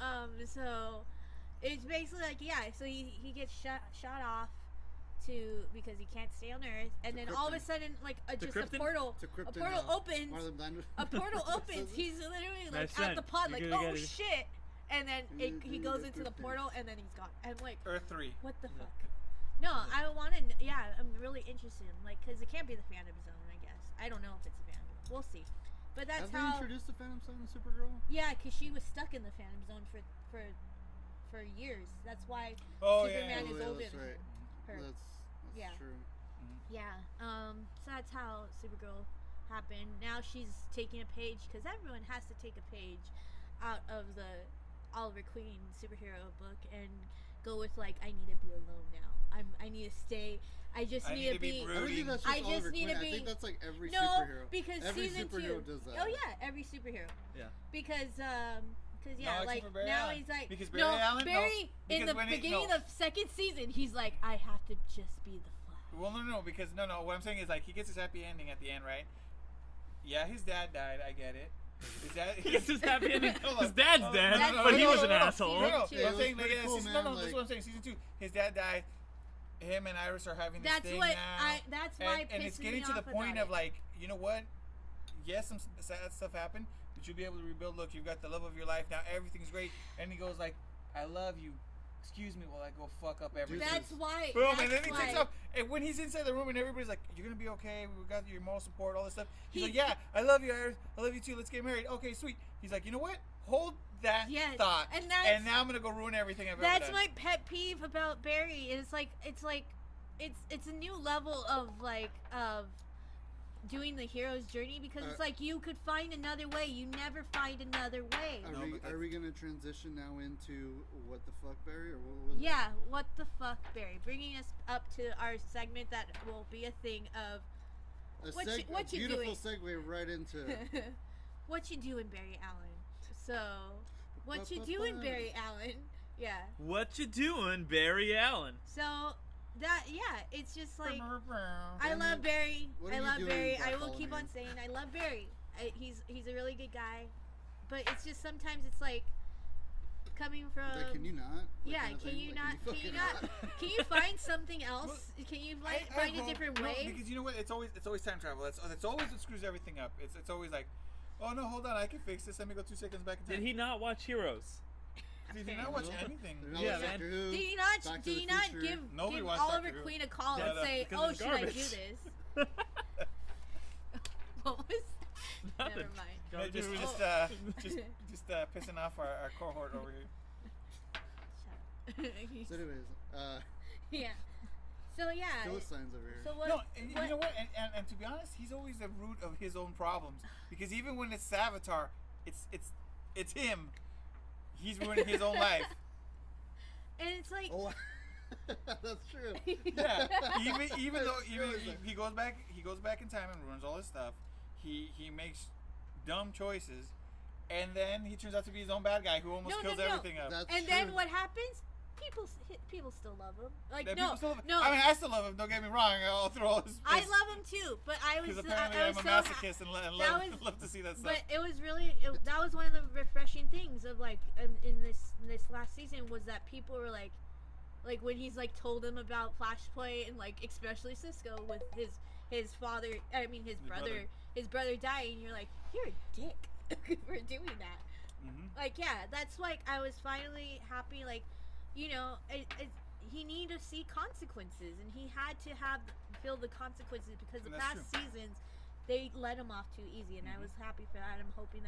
So it's basically like So he gets shot off because he can't stay on Earth, and then all of a Krypton. sudden like just a Krypton? portal To Krypton opens. Marlon Brando. A portal opens. He's literally like That's at it. the pod, You like, gotta oh get it. shit, and then he goes into the portal, and then he's gone. I'm like, Earth 3. what the fuck? No, I want to. Yeah, I'm really interested in because it can't be the Phantom Zone. I guess I don't know if it's a Phantom. We'll see. But that's Have they how. introduced the Phantom Zone in Supergirl? Yeah, because she was stuck in the Phantom Zone for years. That's why Oh Superman Oh, is yeah, older that's than right. her. That's Yeah. true. Yeah. So that's how Supergirl happened. Now she's taking a page because everyone has to take a page out of the Oliver Queen superhero book and go with like, I need to be alone now. I need to stay. I just I need to be. I don't brooding. think that's I just just Oliver need to Queen. be- I think that's like every No, superhero. because Every season superhero 2 does that. Oh yeah, every superhero. Yeah. Because yeah, No, except like for Barry now Allen. he's like Because no Barry Allen? No. Barry in Because the when he- beginning no. of second season he's like, I have to just be the Flash. Well, no, because no. What I'm saying is like he gets his happy ending at the end, right? Yeah, his dad died. I get it. His dad. He's just happy. Hold on. His dad's No, no, dead, no, no, but he no, was no, an no, asshole. no, No, Season I'm two. It was saying pretty cool, no, man, that's like- what I'm saying. Season 2, his dad died. Him and Iris are having this That's thing what now. that's why and it's pisses getting me to the off point about of it. like, you know what? Yes, some sad stuff happened, but you'll be able to rebuild. Look, you've got the love of your life now. Everything's great. And he goes like, "I love you. Excuse me while I go fuck up everything." That's why. Boom, that's and then he why. takes off. And when he's inside the room and everybody's like, "You're gonna be okay. We got your moral support, all this stuff." He's He- like, "Yeah, I love you, Iris. I love you too. Let's get married." Okay, sweet. He's like, "You know what? Hold that Yes, thought." and that's- now I'm gonna go ruin everything I've ever That's done. my pet peeve about Barry. It's a new level of like of doing the hero's journey because it's like you could find another way. You never find another way. Are we gonna transition now into what the fuck, Barry, or what was Yeah, what the fuck, Barry? Bringing us up to our segment that will be a thing of it? what A you beautiful doing? segue right into. what you doing, Barry Allen? So, what you doing, Barry Allen? Yeah. What you doing, Barry Allen? So it's just like I Then love Barry. what are I you love doing, Barry. I will Bartholomew? keep on saying I love Barry. He's a really good guy, but it's just sometimes it's like coming from. Like, can you not? Like, Yeah, kind of can thing? you Like, not? Can you fucking not? Can you find something else? Can you find a hope- different no, way? because you know what? It's always time travel. That's always what screws everything up. It's always like, oh no, hold on, I can fix this. Let me go 2 seconds back in time. Did he not watch Heroes? Did he not watch No. anything? They're not Yeah, like man. Doctor Who, Do you Back not? to Do the you not Future. give Nobody watched Oliver Doctor Who. Queen a call Yeah, and say, because "Oh, it's should I do garbage." this?" What was? Nothing. Never mind. No, Doctor just Who just is- uh just pissing off our cohort over here. Shut up. So, anyways, Yeah. So yeah. Philistines over here. So what? No, and you know what? And to be honest, he's always the root of his own problems. Because even when it's Savitar, it's him. he's ruining his own life. And it's like, Oh, that's true. Yeah, even though True, isn't it? he goes back in time and ruins all his stuff. He makes dumb choices, and then he turns out to be his own bad guy who almost No, kills no, no. everything up. That's and true. then what happens? People still love him. Like Yeah, no, people still love him. no. I mean, I still love him. Don't get me wrong. I'll throw all his. I love him too, but I was Because apparently I I'm was a so masochist and love, was- love to see that stuff. But it was really that was one of the refreshing things of like in this last season was that people were like when he's like told them about Flashpoint and like especially Cisco with his father, I mean his brother dying. You're like, you're a dick for doing that. Mm-hmm. Like yeah, that's like I was finally happy. Like you know, he needed to see consequences, and he had to feel the consequences because the And that's past true. seasons they let him off too easy, and I was happy for that. I'm hoping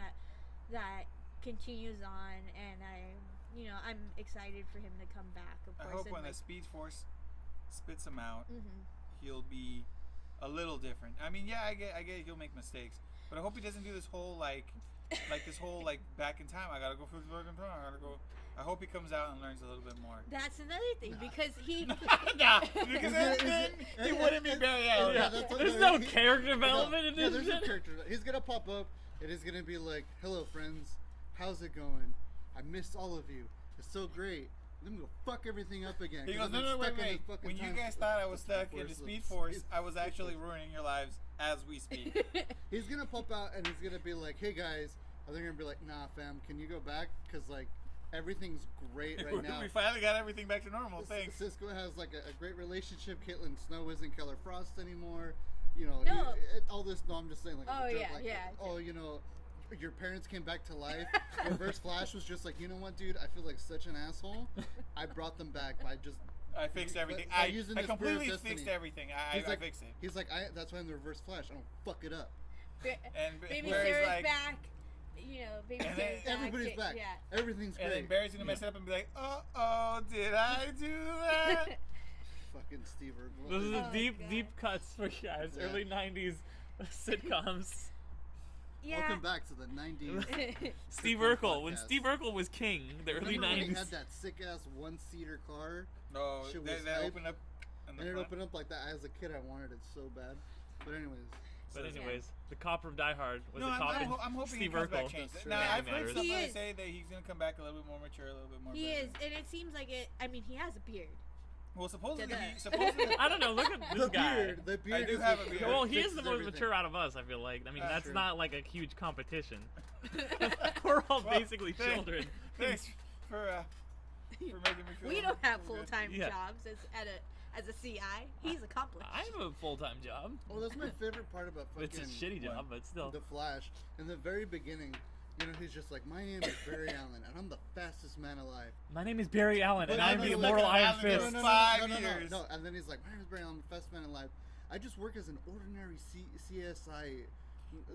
that continues on, and I'm excited for him to come back. Of I course, hope when and the Speed Force spits him out, Mhm. he'll be a little different. I mean, yeah, I get he'll make mistakes, but I hope he doesn't do this whole like this whole like back in time. I gotta go back in time. I gotta go. I hope he comes out and learns a little bit more. That's another thing because he. Nah, because then he wouldn't be Barry Allen. Yeah. that's what- There's no character development in Yeah, this there's no shit. character. He's gonna pop up. It is gonna be like, "Hello, friends. How's it going? I missed all of you. It's so great. Let me go fuck everything up again." He 'cause goes, I've no, been wait, stuck in wait. this fucking When you time- guys thought I was Speed stuck in Force, the Speed the Force, Speed I was Force. actually ruining your lives as we speak. He's gonna pop out and he's gonna be like, "Hey guys," and they're gonna be like, "Nah, fam, can you go back? Cause like everything's great right now." We finally got everything back to normal. Thanks. Cisco has like a great relationship. Caitlin Snow isn't Keller Frost anymore. You know, No. all this. No, I'm just saying like. Oh, a joke, yeah, like, yeah. Oh, you know, your parents came back to life. Reverse Flash was just like, you know what, dude? I feel like such an asshole. I brought them back by just. I fixed everything. by I using the spirit of completely destiny. fixed everything. I He's like, fixed it. He's like, that's why I'm the Reverse Flash. I don't fuck it up. And Baby Barry's Sarah's like, back. You know, Baby And Sarah's back. Everybody's back. Yeah. Everything's and then great. Barry's gonna mess it up and be like, oh, did I do that? Fucking Steve Urkel. Those are the Oh, deep, God. deep cuts for you guys. Yeah. Early '90s sitcoms. Yeah. Welcome back to the 90s. Steve Sitcom Urkel. When podcast. Steve Urkel was king, the early Remember when he '90s. had that sick ass one-seater car, No, Shit they was they hype. opened up. In the and it front. opened up like that. As a kid, I wanted it so bad. But anyways, But anyways, the cop from Die Hard was No, a cop in I'm hoping Steve he comes back Urkel. changed. That's true. Now, Yeah, I've heard matters. somebody He is. say that he's gonna come back a little bit more mature, a little bit more. He is, brilliant. and it seems like it. I mean, he has a beard. Well, supposedly, Did supposedly, I don't know. Look at this the guy. beard. The beard. I do is have what a beard. Well, he is fixes the most everything. mature out of us. I feel like. I mean, That's that's true. not like a huge competition. We're all Well, basically thanks- children. Thanks for making me feel. We don't have feel good. full time Yeah. jobs as a CI. He's accomplished. I have a full-time job. Oh, that's my favorite part about fucking. It's a shitty job, but still. The Flash. In the very beginning, you know, he's just like, "My name is Barry Allen, and I'm the fastest man alive." My name is Barry Allen, and But I'm no, the no, immortal no, Iron no, Fist. no, 5 no, years. No, and then he's like, "My name is Barry Allen, I'm the fastest man alive. I just work as an ordinary CSI."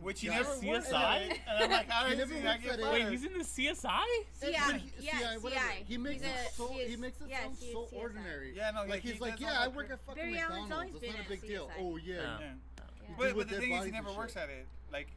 Which he guy." never CSI? works at it. And I'm like, how He does never he not works get at it. fired? Wait, he's in the CSI? CI, yeah, whatever. CI. He makes He's it a- so he is- he makes it yes, sound he is so CSI. ordinary. Yeah, no, Like he he's like, does "Yeah, all I the work cr- at fucking Barry Allen's McDonald's. always It's been not a at big deal." CSI. Oh yeah. Yeah. Yeah. Yeah. But with the dead thing is, bodies he and never works shit. at it. Like,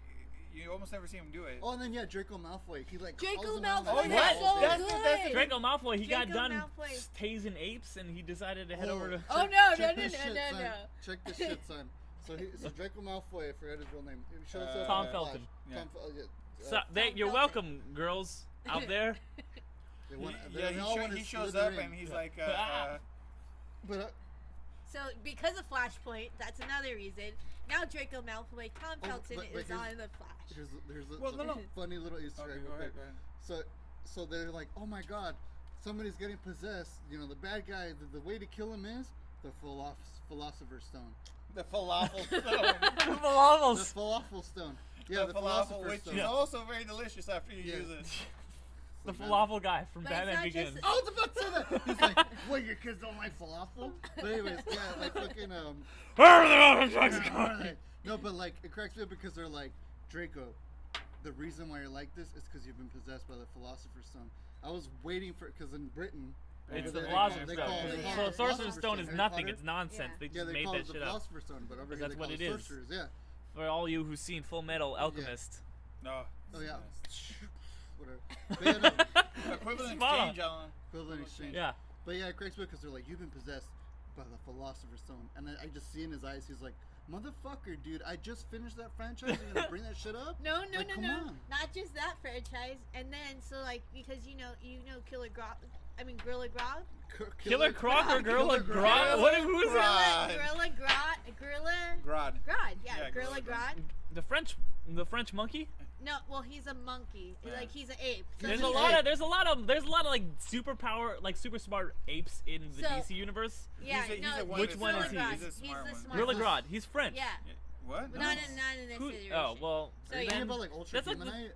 you almost never see him do it. Oh, and then yeah, Draco Malfoy. He like Draco calls him out Malfoy like, is What? so That's good. the- that's the- Draco Malfoy, he got Draco done Malfoy. tasing apes, and he decided to head over to... Oh, no, check no, this no, shit, no, son. no. Check this shit, son. So Draco Malfoy, I forgot his real name. He shows up. Tom in Felton. Flash. Yeah. Tom Fel- yeah. So, you're Felton. welcome, girls out there. They want, Yeah, they all want to he shows slither up in. and he's like, But So because of Flashpoint, that's another reason. Now Draco Malfoy, Tom Oh, Felton but is here's- on the Flash. there's a, Well, a no, no. funny little Easter okay, egg. go real ahead, quick. go ahead. So they're like, "Oh my God, somebody's getting possessed." You know, the bad guy. The way to kill him is the Philosopher's Stone. The falafel stone. The Falafels. falafel stone. Yeah, the falafel, Philosopher's which Stone. is also very delicious after you Yeah. use it. The falafel guy from But it's Batman not Begins. just- I was about to say that. He's like, "What? Your kids don't like falafel?" But anyways, yeah, like fucking No, but like it cracks me up because they're like, "Draco, the reason why you're like this is because you've been possessed by the Philosopher's Stone." I was waiting for because in Britain, It's over the there, Philosopher's they Stone. call it Yeah. the So Philosopher's Sorcerer's Stone is Harry nothing. Potter? It's nonsense. Yeah. They Yeah, just they made call that it the shit up. Philosopher's Stone, but over Because here that's they what call it it is. sorcerers. Yeah. For all you who've seen Full Metal Alchemist. No. Oh yeah. whatever. But yeah, no, Equivalent Spot on. exchange, Alan. equivalent exchange. Yeah. But yeah, it cracks me because they're like, you've been possessed by the Philosopher's Stone, and I just see in his eyes, he's like, motherfucker, dude, I just finished that franchise. You're gonna bring that shit up? No, Like, come no. on. Not just that franchise. And then so like because you know Gorilla Grodd. Killer Croc or Gorilla Killer Grodd? What? Who is Grodd. it? Gorilla Grodd. Grodd. Yeah, Yeah, Gorilla Gorilla Grodd. The French monkey? No, well he's a monkey. Yeah. Like he's an ape. So There's he's a lot of like super smart apes in the So- DC universe. Yeah, He's a no, one Which of one the is he? smart He's ones. the He's a smart one. smart Gorilla one. Grodd. He's French. Yeah. What? Not No. in this Who? iteration. Oh well. So Are you yeah. thinking about like Ultra That's like the- Humanite?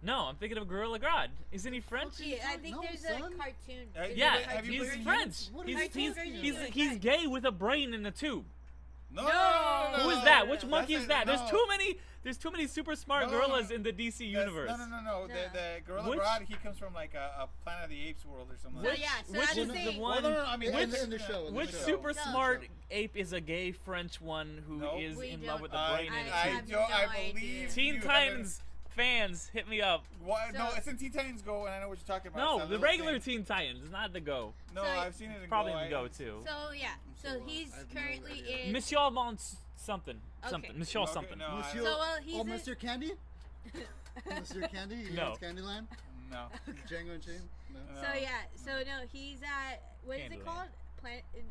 No, I'm thinking of Gorilla Grodd. Isn't he French? Okay, I think No, there's son. a cartoon. Yeah, There's a Yeah, Have you he's been- French. What He's is Cartoon he's version he's, of he's French. gay with a brain in a tube. No. No. Who is that? Which monkey is that? No. There's too many super smart No. gorillas in the DC That's- universe. No. The Gorilla Which- Grodd, he comes from like a Planet of the Apes world or something. So like yeah, that. so which that's is the the thing. one- Well, no, I mean, In which, the show. in the Which show. super No. smart ape is a gay French one who No. is We in don't- love with the I, brain in a I tube? have no idea. believe Teen you Titans fans, hit me up. What? No, So- it's in Teen Titans Go, and I know what you're talking about. No, It's that the little regular thing. Teen Titans, not the Go. No, So- I've seen it in Probably Go. in the Go too. So yeah, so So, he's I have no currently idea. in. Monsieur Mons something. Okay. Something. Monsieur Okay, something. no. Monsieur, So, he's oh, in- Monsieur Candy? Monsieur Candy? You No. know it's Candyland? No. Django Unchained? No. No. So yeah, so no, he's at what is it Candyland. called?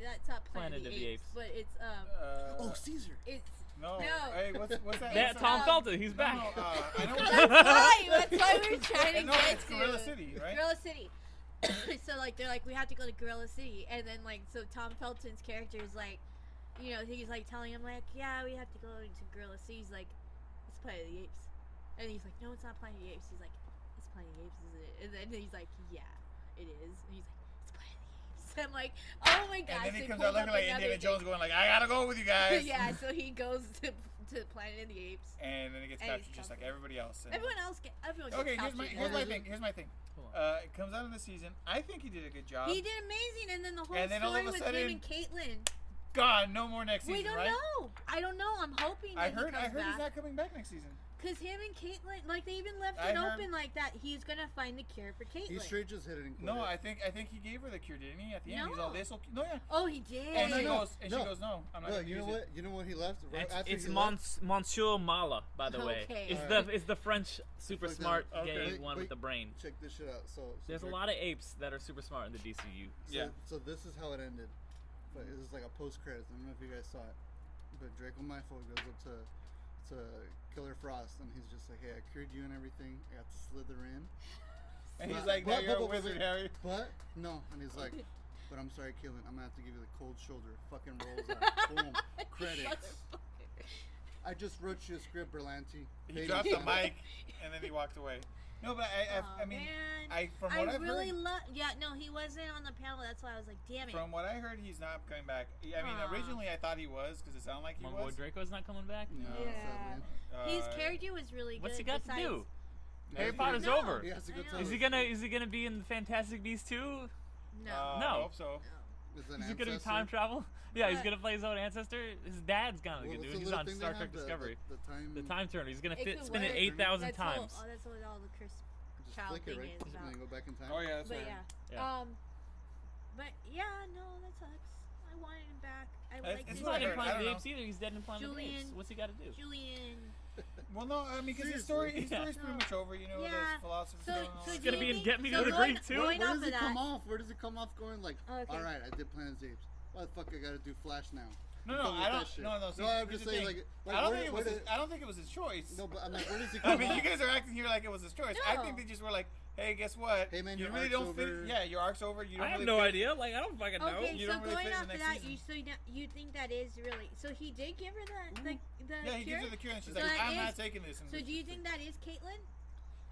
That's not Planet of the Apes, but it's Oh, Caesar. it's no. no. Hey, what's that? That What's Tom Um, Felton, he's No, back. I know. that's why we were trying to No, get it's to Gorilla City, right? Gorilla City. So like they're like we have to go to Gorilla City, and then like so Tom Felton's character is like, you know, he's like telling him like, yeah, we have to go to Gorilla City. He's like, it's Planet of the Apes, and he's like, no, it's not Planet of the Apes. He's like, it's Planet of the Apes, isn't it? And then he's like, yeah, it is. And he's like, it's Planet of the Apes. I'm like, oh my god. And then so he comes pulled out looking up like another Indiana Jones, thing. going like, "I gotta go with you guys." Yeah, so he goes to Planet of the Apes. And then he gets And captured he's just like captured. everybody else. And Everyone gets okay, here's my captured. thing. Here's my thing. Hold on. It comes out in the season. I think he did a good job. He did amazing, and then the whole And then all story of a with sudden- him and Caitlyn. God, no more next season, We don't right? know. I don't know. I'm hoping. I That heard. He I comes heard he's back. not coming back next season. Cause him and Caitlyn, like they even left I it heard- open like that. He's gonna find the cure for Caitlyn. He straight just hit it and quit No, it. I think he gave her the cure, didn't he? At the end, he's all No. this. No, yeah. Oh, he did. And no, she no, goes. And no. she goes, no, I'm not. No, gonna you know use what? You know what he left? Right after It's he left? Monsieur Mala, by the way. Okay. It's Alright. the French super Like that. smart Okay. gay Wait, one wait. with the brain. Check this shit out. So There's a lot of apes that are super smart in the DCU. Yeah. So this is how it ended. But it was like a post credits. I don't know if you guys saw it. But Draco Malfoy goes up to Killer Frost and he's just like, "Hey, I cured you and everything. I got to slither in." And he's But- like, "Now but- you're a but- wizard, Harry." But no, and he's like, "But I'm sorry, Caitlyn. I'm gonna have to give you the cold shoulder." Fucking rolls out. Boom. Credits. I just wrote you a script, Berlanti. He Paid dropped him the for it. mic and then he walked away. No, but Aw, I mean, man. from what I've really heard, love. Yeah, no, he wasn't on the panel. That's why I was like, damn it. from what I heard, he's not coming back. I mean, Aw. originally I thought he was because it sounded like he My boy was. Draco's not coming back. No, Yeah. sadly. His character was really good. What's he got to besides- do? Yeah, Harry he- Potter's No. over. He has to go I know. tell Is he gonna be in the Fantastic Beasts too? No. No. I hope so. Is an Is he gonna be ancestor. time travel? Yeah, he's What? gonna play his own ancestor. His dad's gonna What- do what's it. the He's little on thing they Star have? Trek Discovery. The time. The time turner. He's gonna It could spin it work. 8,000 That's times. All, that's what all the Chris Just Child flick it, thing right? is And about. then go back in time. Oh yeah, that's But right. yeah. Yeah. But yeah, no, that sucks. I wanted him back. I would It's- like it's He's to what not I in heard. Planet of the don't Apes either. He's dead in Planet of the Apes. Julian. What's he got to do? Julian. Well, no, I mean, because his Seriously. story's pretty much over. You know, Yeah. there's philosophy. So- going on. so He's do gonna you be in think- Get Me so to the going- Greek too. going Where off does of it come that- off? Where does it come off going like, Okay. all right, I did Planet of the Apes. Why the fuck I gotta do Flash now? No, I'm no, done with I that don't. shit. No, no. See, No, I'm here's just the saying, thing. like I don't where- think it where was. did- I don't think it was his choice. No, but I'm like, where does he I come mean, you off? guys are acting here like it was his choice. I No. think they just were like, "Hey, guess what? Hey, man, you your really arc's don't fit. over." Yeah, your arc's over. You don't I have really no fit. idea. Like I don't fucking know. Okay, You so don't really going fit in off the of next that, you think that is really so he did give her the Yeah, he cure? gives her the cure, and she's So like, that "I'm is- not taking this." And So do you think that is Caitlyn?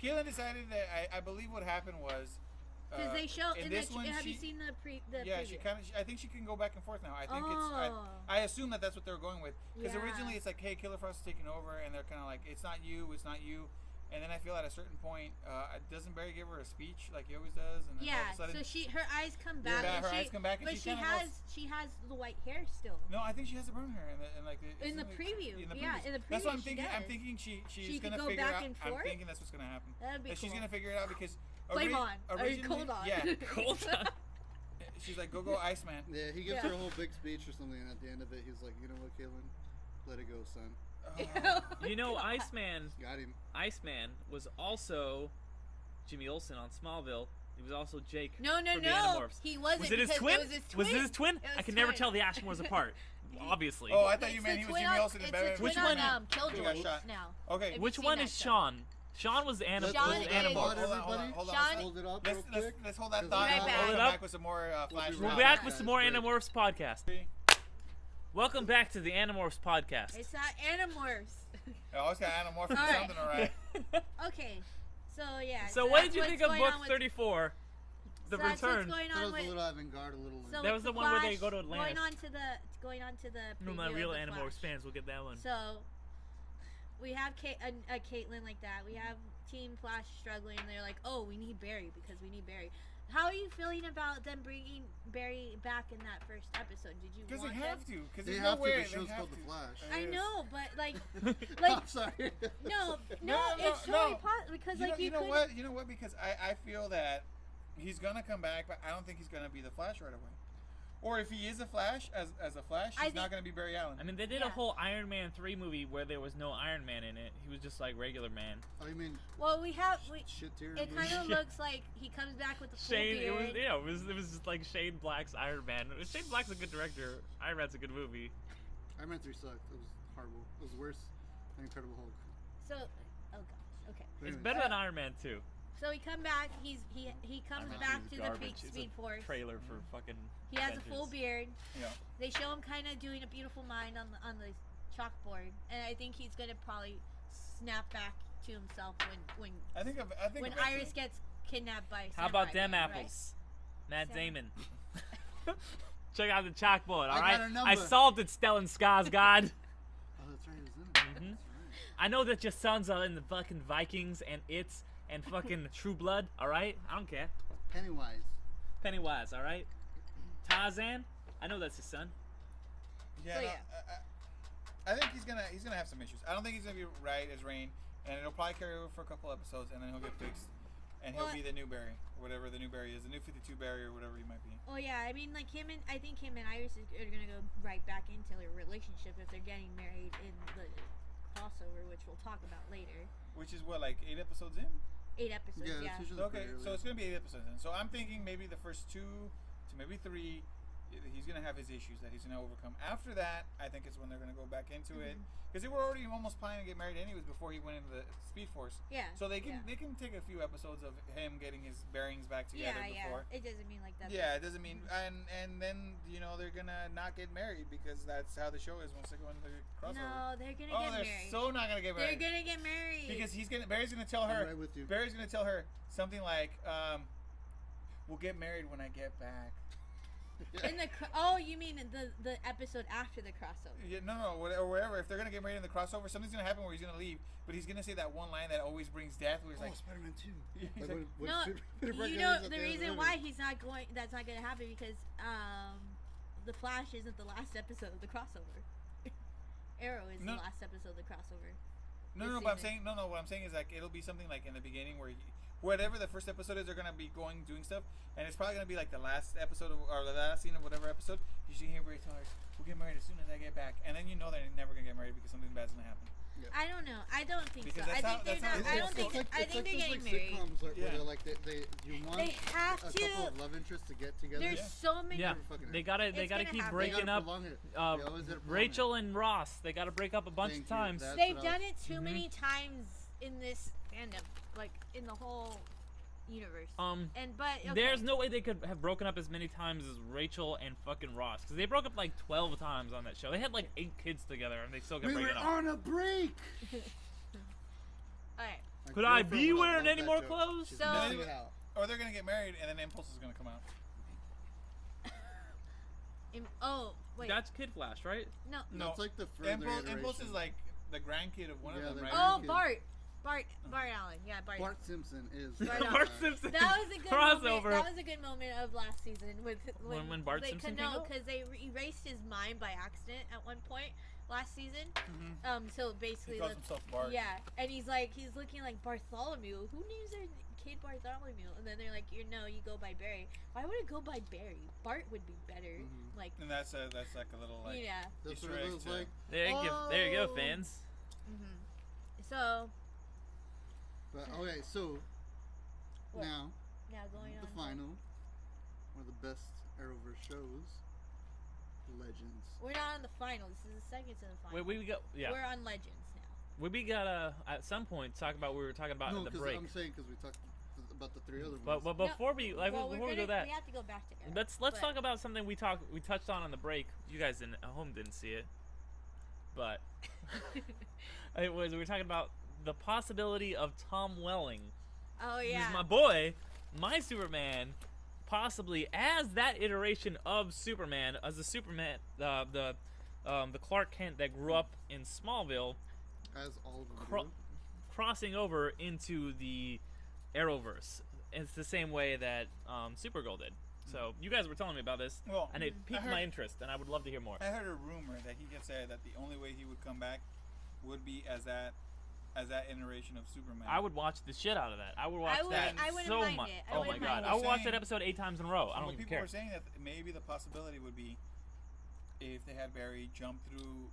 Kaylin decided that I believe what happened was. Because they show in in this the, one, have you she- seen the Yeah, preview? she kind of. I think she can go back and forth now. I think Oh. I assume that's what they're going with. Because Yeah. originally it's like, hey, Killer Frost is taking over, and they're kind of like, it's not you, it's not you. And then I feel at a certain point, doesn't Barry give her a speech like he always does? And then all Yeah, of a sudden, so her eyes come back. Yeah, and her eyes come back and but she kinda she has the white hair still. no, I think she has the brown hair in like In the preview, yeah, in the preview. That's what I'm she thinking. does. I'm thinking she's She could gonna go figure back out. and I'm forth? thinking that's what's gonna happen. That'd be That she's cool. gonna figure it out because Flame on or originally- cold on. Yeah, Cold on. she's like, go Iceman. Yeah, he gives Yeah. her a whole big speech or something, and at the end of it, he's like, you know what, Caitlin? Let it go, son. You know, Iceman Got him. was also Jimmy Olsen on Smallville. He was also Jake. No, from the no. Animorphs. He wasn't. Was it his because twin? It was his twin. Was it his twin? It was I can never twin. tell the Ashmores apart. Obviously. Oh, I thought you It's meant the he was twin Jimmy on- Olsen in It's Batman. the twin Which on one? Who got Killjoy shot? now. Okay. If Which you've one seen is that show. Sean? Sean was the Let's Animorphs. Sean hold is- on, Hold everybody. hold on. Sean- Hold it up Let's, real let's, quick. let's hold that We'll thought. be and right we'll come back. back with some more Flash. be We're right back back. with some more Great. Animorphs podcast. Welcome back to the Animorphs podcast. It's not Animorphs. I always got Animorphs or Alright. something, alright. Okay, so yeah. So what that's did you what's think of going book on with- 34, The so that's Return? what's going That on was a with. little avant-garde, a little. So That with was the one where they Flash, go to Atlantis. Going on to the. No, preview my of real the Animorphs Flash. fans will get that one. So we have a Caitlyn like that. We have Team Flash struggling. They're like, oh, we need Barry because we need Barry. How are you feeling about them bringing Barry back in that first episode? Did you Because want they them? have to. Because They there's have no to. way. The show's they have called to. The Flash. I It is. know, but like, I'm sorry. no, No, it's no, totally no. possible because like you know could. what? You know what? Because I feel that he's gonna come back, but I don't think he's gonna be the Flash right away. Or if he is a Flash, as a Flash, I he's not think- gonna be Barry Allen. I mean, they did Yeah. a whole Iron Man 3 movie where there was no Iron Man in it. He was just like regular man. I mean, Well, we shit tier. It kind of looks like he comes back with the full Shane, beard. it was just like Shane Black's Iron Man. Shane Black's a good director. Iron Man's a good movie. Iron Man 3 sucked. It was horrible. It was worse than Incredible Hulk. So, oh gosh, okay. But It's anyways, better than Iron Man 2. So he come back. He comes Iron Man back 2 is to garbage. the It's Speed a Force. trailer for fucking. He has a full Avengers. beard. Yeah. They show him kind of doing a beautiful mind on the chalkboard, and I think he's gonna probably snap back to himself when I think when eventually- Iris gets kidnapped by. How about Samurai them Man, right? apples? Matt Sam- Damon. Check out the chalkboard, I got alright? her number. I solved it, Stellan Skarsgård. Oh, that's right. It was in it. Mhm. That's right. I know that your sons are in the fucking Vikings and fucking True Blood, alright? I don't care. Pennywise. Pennywise, alright? Tarzan, I know that's his son. Yeah, So, no, yeah. I think he's gonna have some issues. I don't think he's gonna be right as Rain, and it'll probably carry over for a couple episodes, and then he'll get fixed, and he'll Well- be the new Barry, whatever the new Barry is, the new 52 Barry or whatever he might be. Oh yeah, I mean like I think him and Iris are gonna go right back into their relationship if they're getting married in the crossover, which we'll talk about later. Which is what, like 8 episodes in? 8 episodes, Yeah, yeah. it's usually Okay, pretty so early. it's gonna be 8 episodes in. So I'm thinking maybe the first 2 to maybe 3, he's gonna have his issues that he's gonna overcome. After that, I think is when they're gonna go back into it, because they were already almost planning to get married anyways before he went into the Speed Force. Yeah. So they can yeah. they can take a few episodes of him getting his bearings back together before. It doesn't mean like that. Yeah, it doesn't mean, and then they're gonna not get married because that's how the show is once they go into the crossover. No, they're gonna Oh, get they're married. so not gonna get They're married gonna get married. because Barry's gonna tell I'm her. right with you. Barry's gonna tell her something like, "We'll get married when I get back." in the you mean the episode after the crossover? Yeah, no, or whatever. If they're gonna get married in the crossover, something's gonna happen where he's gonna leave, but he's gonna say that one line that always brings death, where he's Oh, like, Spider-Man 2. He's Like, like, when No, Peter Parker you is know at the end of reason movie. why that's not gonna happen because the Flash isn't the last episode of the crossover. Arrow is No. the last episode of the crossover. No, This but I'm season. saying no. What I'm saying is like it'll be something like in the beginning where whatever the first episode is, they're gonna be doing stuff, and it's probably gonna be like the last episode or the last scene of whatever episode. You should hear Barry tell her, "We'll get married as soon as I get back," and then you know they're never gonna get married because something bad's gonna happen. I don't know. I don't think Because so. I that's how- think they're that's how not. it I is. don't think. It's like, I it's think like they're those, getting like, married. sitcoms where Yeah. they're like you want They have a to. couple of love interests to get together. There's so many. Yeah, fucking they gotta It's keep gonna happen. They breaking gotta up. prolong it. They always gotta prolong Rachel and Ross, they gotta break up a bunch Thank of you. times. That's They've what I done was- it too Mhm. many times in this fandom, like in the whole universe. But okay. There's no way they could have broken up as many times as Rachel and fucking Ross, because they broke up like 12 times on that show. They had like 8 kids together, and they still kept We were breaking up. on a break. All right. My Could I girlfriend be would wearing love any that more joke. clothes? She's So- missing it out. Or they're gonna get married, and then Impulse is gonna come out. Wait. That's Kid Flash, right? no. No, It's like the further Impulse iteration. is like the grandkid of one Yeah, of them, the right? Oh, grandkid. Bart. Bart Allen. Yeah, Bart. Bart Simpson is. Bart Allen. Bart Simpson. That was a good crossover. Moment. That was a good moment of last season with When Bart they, Simpson no, came out? because they erased his mind by accident at one point last season. So basically, He calls himself Bart. yeah, and he's looking like Bartholomew. Who names their kid Bartholomew? And then they're like, you go by Barry. Why would it go by Barry? Bart would be better. Like, And that's like a little like. yeah. That's Easter what it egg was too. like. There you go, fans. So But okay, so What? now now going the on. final, one of the best Arrowverse shows, Legends. We're not on the final. This is the second to the final. We go. Yeah. We're on Legends now. We gotta at some point talk about what we were talking about No, in the because break. I'm saying because we talked about the three other ones. But before we Well, before we go that, we have to go back to Arrow. let's but- talk about something we touched on the break. You guys at home didn't see it, but we were talking about the possibility of Tom Welling, Oh who's yeah. my boy, my Superman, possibly as that iteration of Superman, as the Superman, the Clark Kent that grew up in Smallville, as all of them Cro- do. crossing over into the Arrowverse. It's the same way that Supergirl did. So you guys were telling me about this, Well, and it piqued I my heard- interest, and I would love to hear more. I heard a rumor that he could say that the only way he would come back would be as that iteration of Superman. I would watch the shit out of that. I would watch that I wouldn't so mind much. it. I Oh my wouldn't god, mind I would it. watch that episode 8 times in a row. I don't But even people care. were saying that maybe the possibility would be if they had Barry jump through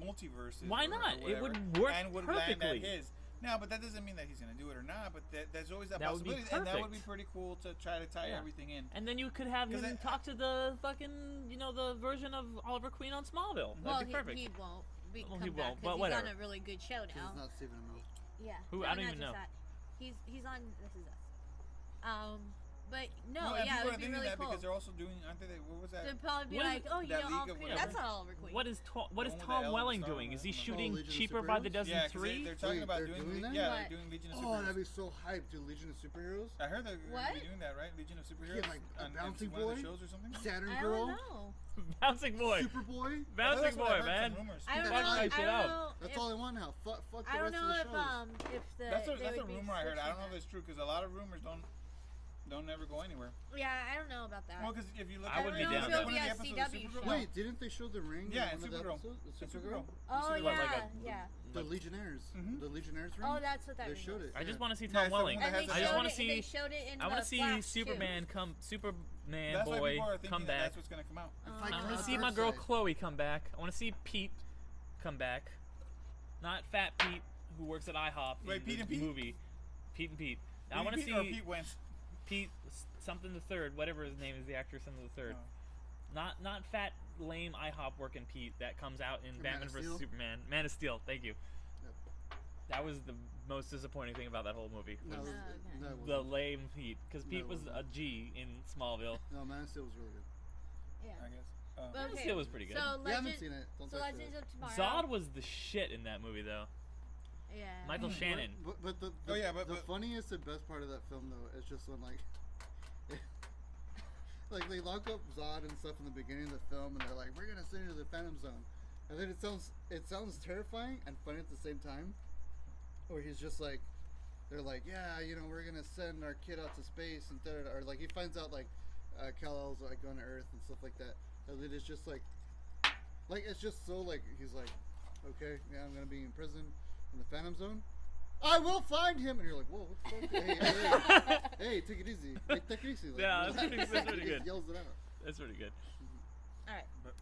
multiverses. Why or not? It whatever, would work and would land at perfectly. his. Now, but that doesn't mean that he's going to do it or not. But there's always that That would be possibility, and that would be perfect. pretty cool to try to tie Yeah. everything in. And then you could have 'Cause him talk to the fucking, the version of Oliver Queen on Smallville. That'd Well, be perfect. he won't Well, come he back won't, 'cause but he's whatever. on a really good show Because now. it's not Stephen Amell. Yeah. Who? No, I don't not even just know. that. He's on This Is Us. But no, and yeah, people it are would be thinking really that cool. because they're also doing. Aren't they? What was that? They'd probably be What is like, oh, that Oliver League of Queen. whatever? That's not Oliver Queen. What is The one Tom with the Welling Elvis doing? Is he Star on it. shooting Legion of cheaper by the Superheroes? dozen Yeah, because three? they're talking Wait, about they're doing. doing that? Yeah, What? they're doing Legion of Oh, Superheroes. that'd be so hyped, dude. Legion of Superheroes. I heard they're What? gonna be doing that, right? Legion of Superheroes. like a on bouncing one of boy? the shows or something. Saturn I Girl. don't know. Bouncing boy. Superboy. Bouncing That's what I boy, heard, man. some rumors. I don't Fuck know. that I shit don't out. know. That's if- all I want now. Fuck the I don't rest know of the if shows. if the That's they a would be rumor I heard. I don't know if switching it's true because a lot of rumors don't ever go anywhere. that. Yeah, I don't know about that. Well, because if you look I at would don't be know down if with it'll that. be a one of the episodes of CW Supergirl- show. Wait, didn't they show the ring? Yeah, in in one of the Supergirl. episodes? In Supergirl. Supergirl. Oh What, yeah, like a- yeah. The Legionnaires. Mhm. The Legionnaires ring. Oh, that's what that They ring showed was. it. I just yeah. want to see Yeah, Tom it's the Welling. one that And has they I just showed want it. to see. They showed it in I want the to see Flash, Superman too. Superman That's why boy people are thinking come that back. that's what's gonna come out. If I I I got want to a see my dark girl side. Chloe come back. I want to see Pete come back. Not Fat Pete, who works at IHOP Wait, in Pete the and Pete? movie. Pete and Pete. I want to Pete see or Pete Wentz. Pete something the third, whatever his name is, the actor something the third. Oh. Not fat, lame IHOP working Pete that comes out in Man Batman of vs Steel? Superman. Man of Steel. Thank you. Yep. That was the most disappointing thing about that whole movie. No, was okay. no, it the wasn't. lame Pete, because No, Pete it was a wasn't. G in Smallville. No, Man of Steel was really good. Yeah. I guess. But Man of okay. Steel was pretty good. So You haven't Legend, seen it. Don't so touch Legends it. of Tomorrow. Zod was the shit in that movie, though. Yeah. Michael Shannon. But the Oh, yeah, but- the funniest and best part of that film though is just when like like they lock up Zod and stuff in the beginning of the film and they're like, we're gonna send you to the Phantom Zone, and then it sounds terrifying and funny at the same time. Or he's just like, they're like, yeah, we're gonna send our kid out to space and or like he finds out like Kal-El's like going to Earth and stuff like that. And it is just like it's just so like he's like, okay, yeah, I'm gonna be in prison in the Phantom Zone. I will find him, and you're like, whoa, what the fuck? Hey, take it easy. Hey, take it easy. Like, Yeah, relax. that's pretty He just good. Yells it out. That's pretty good. All right. But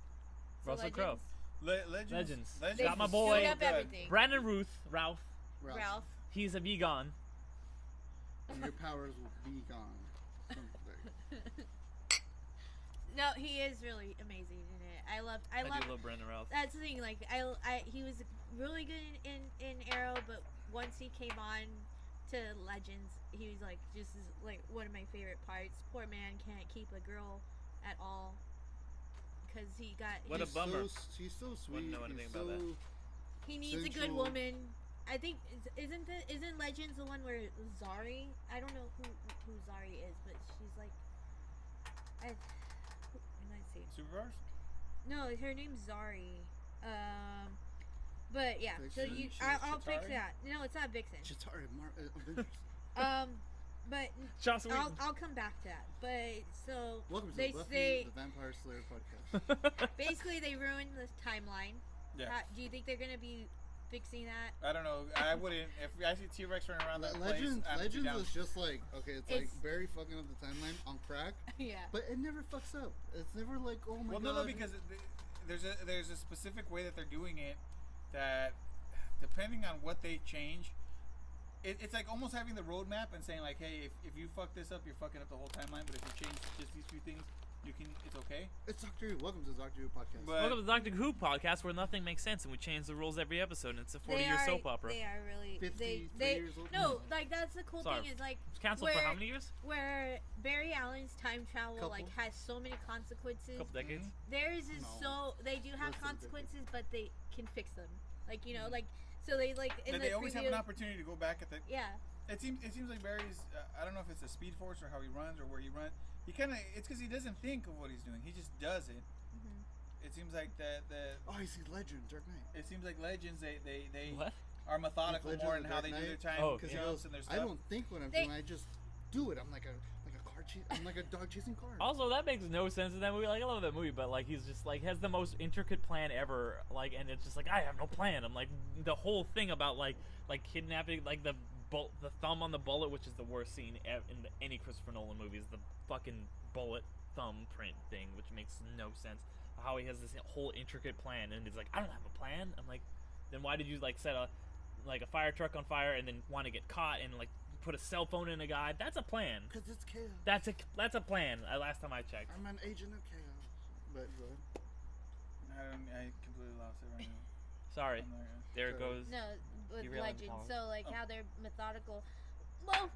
So Russell Crowe. Legends. Legends. They Got my screwed boy. up everything. Brandon Ralph. Ralph. He's a vegan. And your powers will be gone. Someday. No, he is really amazing in it. I do love. love Brandon Ralph. That's the thing. Like he was really good in Arrow, but once he came on to Legends, he was like just like one of my favorite parts. Poor man can't keep a girl at all because he got. What a He's bummer. He's so sweet. Wouldn't know anything he's about that. He needs a good sensual. woman. I think isn't Legends the one where Zari? I don't know who Zari is, but she's like. Let's see. Superverse? No, her name's Zari. But yeah, so Vixen? I'll fix Chitauri? that. No, it's not Vixen. Chitauri, Avengers. But Joss Whedon. I'll come back to that. But so Welcome to they Buffy say the Vampire Slayer podcast. basically they ruined the timeline. Yeah. Do you think they're gonna be fixing that? I don't know. I wouldn't. If I see T-Rex running around that Legends, place, I'm Legends down. is just like, okay, it's like It's- Barry fucking up the timeline on crack, Yeah. but it never fucks up. It's never like, oh my Well, god. no, because there's a specific way that they're doing it that, depending on what they change, it's like almost having the roadmap and saying like, hey, if you fuck this up, you're fucking up the whole timeline. But if you change just these few things, it's okay. It's Doctor Who. Welcome to the Doctor Who podcast. But Welcome to the Doctor Who podcast, where nothing makes sense and we change the rules every episode, and it's a 40-year soap opera. They are really 53 they years old? no, like that's the cool Sorry. thing is like It's canceled for where- how many years? where Barry Allen's time travel Couple. like has so many consequences. A couple decades. Theirs is No. so they do have Less than consequences, but they can fix them. Like like so they like in that the they always have preview- an opportunity to go back at the. Yeah. It seems like Barry's. I don't know if it's the Speed Force or how he runs or where he runs. He kind of. It's because he doesn't think of what he's doing. He just does it. Mhm. It seems like the. Oh, you see Legend, Dark Knight. It seems like Legends. They What? are methodical Legends more of in the how Dark they do their Knight? time Oh, Because yeah. he jumps goes, and their I stuff. don't think what I'm They- doing. I just do it. I'm like a car I'm like a dog chasing cars. Also, that makes no sense in that movie. Like, I love that movie, but like, he's just like has the most intricate plan ever. Like, and it's just like I have no plan. I'm like the whole thing about like kidnapping, like the thumb on the bullet, which is the worst scene in any Christopher Nolan movie, is the fucking bullet thumbprint thing, which makes no sense. How he has this whole intricate plan, and he's like, I don't have a plan. I'm like, then why did you like set a fire truck on fire and then want to get caught and like put a cell phone in a guy? That's a plan. Because it's chaos. That's a plan. Last time I checked. I'm an agent of chaos. But I completely lost it right now. Sorry. I'm not- There it goes. No, with Derailing the Legends. power. So like Oh. how they're methodical. Well,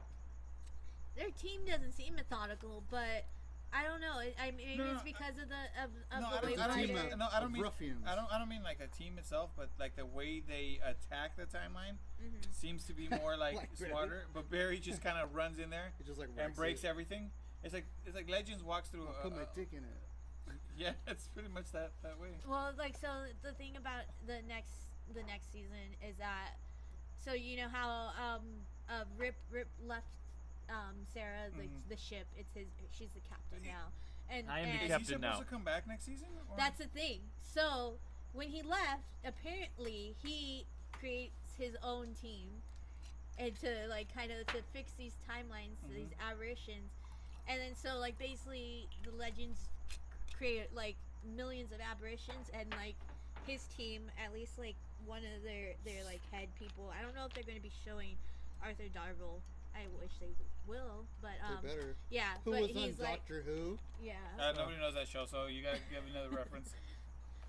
their team doesn't seem methodical, but I don't know. I mean, maybe No, it's because of the No, the I way don't, I It's a don't team mean. of- No, I don't of mean. ruffians. I don't mean like the team itself, but like the way they attack the timeline Mhm. seems to be more like, Like Barry. smarter. But Barry just kind of runs in there it just like and wrecks breaks it. everything. It's like Legends walks through. I'll put my dick in it. Yeah, it's pretty much that way. Well, like so the thing about the next season is that so you know how Rip left Sarah the ship. It's she's the captain now, and I am the and Is he captain supposed now. to come back next season? Or? that's the thing. So when he left, apparently he creates his own team, and to like kind of to fix these timelines, these aberrations, and then so like basically the Legends create like millions of aberrations, and like his team, at least like one of their like head people. I don't know if they're going to be showing Arthur Darvill. I wish they will, but They better. yeah, Who but was on he's like Doctor Who? yeah, Nobody knows that show, so you gotta give another reference.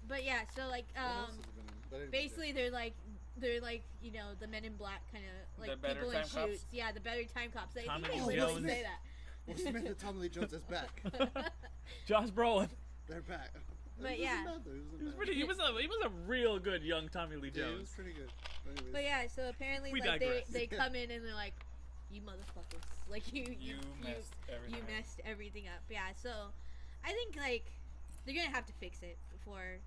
but yeah, so like What else has it been in? But anyway, basically they're like you know the Men in Black kind of like The better people in time cops? shoots. Yeah, the better time cops. I Tommy think they Lee literally Jones. say that. Will Smith and Tommy Lee Jones is back. Josh Brolin. They're back. But It wasn't yeah. bad, though. It wasn't He was bad. pretty. He was a real good young Tommy Lee Yeah, it Jones. was pretty good. But anyways. But yeah, so apparently We like digress. they come in and they're like, you motherfuckers, like you messed everything you up. messed everything up. Yeah, so I think like they're gonna have to fix it before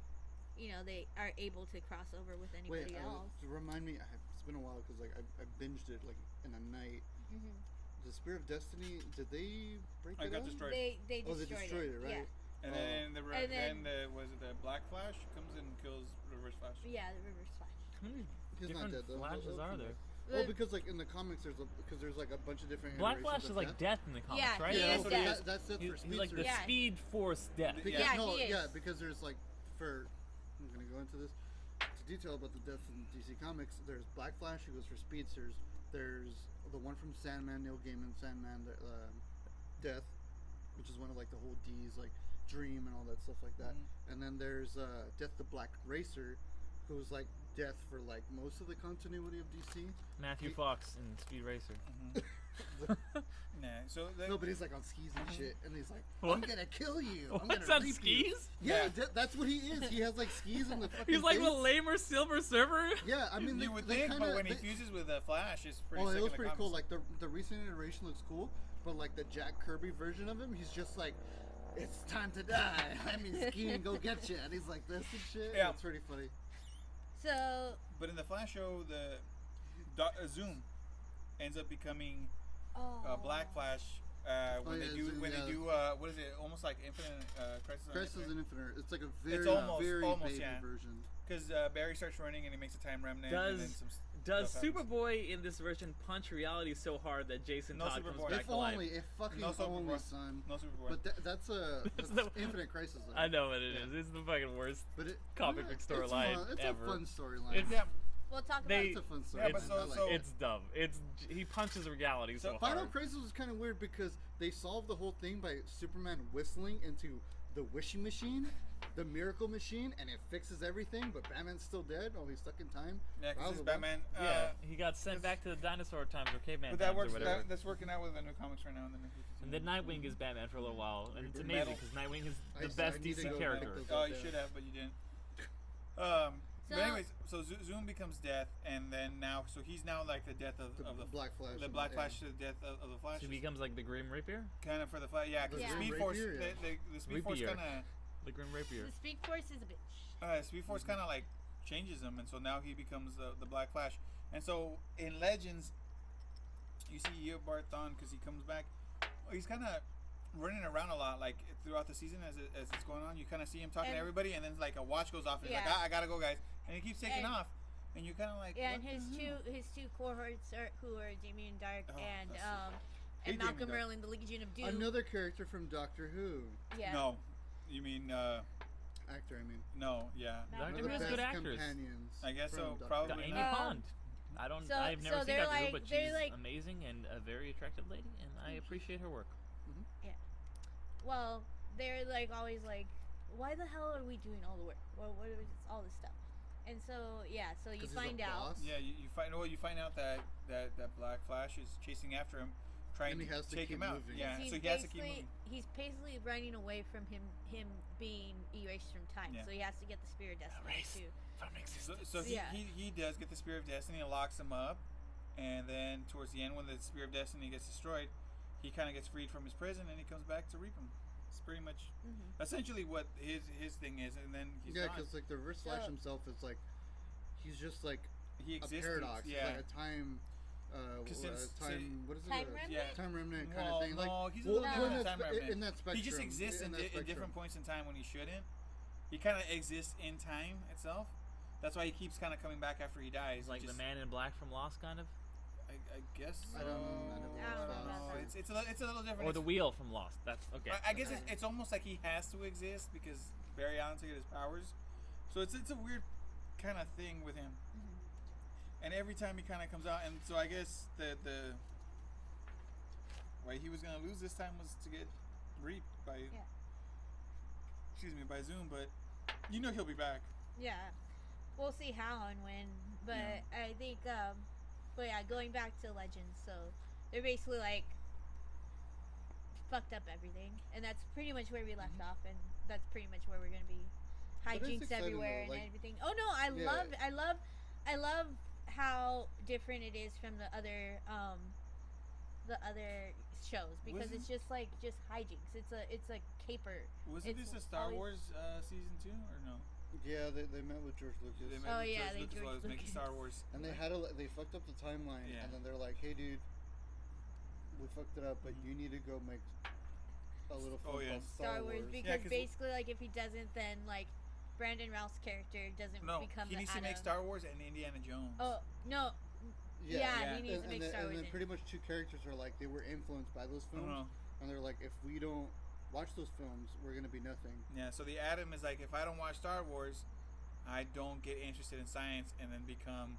you know they are able to cross over with anybody Wait, else. to remind me, it's been a while because like I binged it like in a night. Mhm. The Spirit of Destiny, did they break I it got up? destroyed. They Oh, they destroyed, destroyed it, right? And Oh. then And then- was it the Black Flash comes in and kills Reverse Flash? Yeah, the Reverse Flash. How many He's not different dead though. Flashes He'll are come there? back. Well, because like in the comics, there's like a bunch of different. Black iterations Flash of is like death in the comics, Yeah, right? he Yeah, is that's, death. that's it for He's like the Speedster. Yeah. Speed Force death. Because, Yeah, no, he is. yeah, because there's like for I'm gonna go into this to detail about the deaths in DC Comics. There's Black Flash who goes for speedsters. There's the one from Sandman, Neil Gaiman, Sandman, Death, which is one of like the whole D's like Dream and all that stuff like that. And then there's Death the Black Racer, who's like Death for like most of the continuity of DC. Matthew Fox in Speed Racer. Nah. So No, but he's like on skis and shit, and he's like, What? "I'm gonna kill you. I'm What's gonna on reap you." skis? Yeah, Yeah. that's what he is. He has like skis in the fucking He's like face. the lamer Silver Surfer. Yeah, I mean, you would think, but when he fuses with the Flash, it's pretty. Oh, sick it was in the pretty cool. comics. Like the recent iteration looks cool, but like the Jack Kirby version of him, he's just like, "It's time to die. I mean, ski and go get you," and he's like this and shit. Yeah. It's pretty funny. So. But in the Flash show, the Zoom ends up becoming Black Flash when they do what is it? Almost like Infinite Crisis. Crisis on Infinite. It's like a very It's almost baby yeah. version. Because Barry starts running and he makes a time remnant. And then Does stuff happens. Superboy in this version punch reality so hard that Jason No Todd Superboy. comes back If to life? only, if fucking No Superboy. only, son. No Superboy. But that's the- Infinite Crisis. Though. I know what it is. It's the fucking worst But comic book storyline It's ever. a fun storyline. It's- yeah. We'll talk They- It's a fun Yeah, storyline. but I like so- it. It's dumb. He punches reality so Final hard. Crisis was kind of weird because they solved the whole thing by Superman whistling into the wishing machine, the miracle machine, and it fixes everything. But Batman's still dead. Oh, he's stuck in time. Yeah, That because was it's a lot. Batman. Yeah, he got sent back to the dinosaur times or caveman But times that works. or whatever. That's working out with the new comics right now. And then Nightwing is Batman for a little while, and it's Metal. amazing because Nightwing is I the best need to DC go character. back to- Oh, you should have, but you didn't. But anyways, so Zoom becomes Death, and then now, so he's now like the death of the Black Flash. the Black Flash to the death of the Flash. So he becomes like the Grim Rapier, Kind of for the Flash, yeah. Because Yeah. the Speed Rapier, Force, yeah. the Speed Force Rapier. kind of. the Grim Rapier. The Speed Force is a bitch. Speed Force kind of like changes him, and so now he becomes the Black Flash. And so in Legends, you see Eobard Thawne because he comes back. He's kind of running around a lot, like throughout the season as it's going on. You kind of see him talking to And- everybody, and then like a watch goes off, and he's like, Yeah. I gotta go, guys, and he keeps taking And- off, and you're kind of like, Yeah, what and the hell? his two cohorts are who are Damien Dark Oh, and that's and Hate Malcolm Damien Dark. Merlin, the Legion of Doom. Another character from Doctor Who. Yeah. No, you mean Actor, I mean. no, yeah. Malcolm Doctor One of the Who's best good actors. companions. I guess from so, Doctor probably Who. Amy not. Pond. I've so never seen they're Doctor Who, like- but they're she's like- amazing and a very attractive lady, and I appreciate her work. Well, they're like always like, why the hell are we doing all the work? What is all this stuff? And so yeah, so you 'Cause he's a find out. boss. Yeah, you find out that Black Flash is chasing after him, trying And he to has to take keep him out. moving. Yeah, He's so he has to keep basically- moving. He's basically running away from him being erased from time. Yeah. So he has to get the Spear of Destiny Erased. too. From existence. So Yeah. he does get the Spear of Destiny and locks him up, and then towards the end, when the Spear of Destiny gets destroyed, he kind of gets freed from his prison and he comes back to reap him. It's pretty much essentially what his thing is, and then he's Yeah, gone. because like the Reverse Flash So- himself is like, he's just like He a exists. paradox. Yeah. It's like a time. 'Cause since- What is it? Time A remnant? Yeah. Time remnant kind No, of thing. Like, no, he's a well, little different in than that time spe- remnant. in that spectrum. He just exists in in that different spectrum. points in time when he shouldn't. He kind of exists in time itself. That's why he keeps kind of coming back after he dies. He's like Just- the Man in Black from Lost, kind of, I guess. I don't know. I don't know about that. It's a little different. or the Wheel from Lost. That's okay. I guess it's almost like he has to exist because Barry Allen took his powers. So it's a weird kind of thing with him. And every time he kind of comes out, and so I guess the way he was gonna lose this time was to get reaped by by Zoom, but you know he'll be back. Yeah, we'll see how and when, but Yeah. I think, but yeah, going back to Legends, so they're basically like fucked up everything, and that's pretty much where we left off, and that's pretty much where we're gonna be. But it's Hijinks exciting, everywhere though, and like- everything. Oh no, I love how different it is from the other shows because Wasn't- it's just hijinks. It's a caper. Wasn't It's this a Star always- Wars season 2 or no? Yeah, they met with George Lucas. They Oh, made yeah, George they Lucas George while he was making Lucas. Star Wars. And they fucked up the timeline, Yeah. and then they're like, "Hey, dude, we fucked it up, but you need to go make a little film yeah. called Star Wars because 'cause- basically like if he doesn't then like Brandon Routh's character doesn't No, become he the needs to make Adam. Star Wars and Indiana Jones. Oh no, yeah, he needs to make Star and Wars. then in. pretty much two characters are like they were influenced by those films, Uh-huh. and they're like, if we don't watch those films, we're gonna be nothing. Yeah, so the Atom is like, if I don't watch Star Wars, I don't get interested in science and then become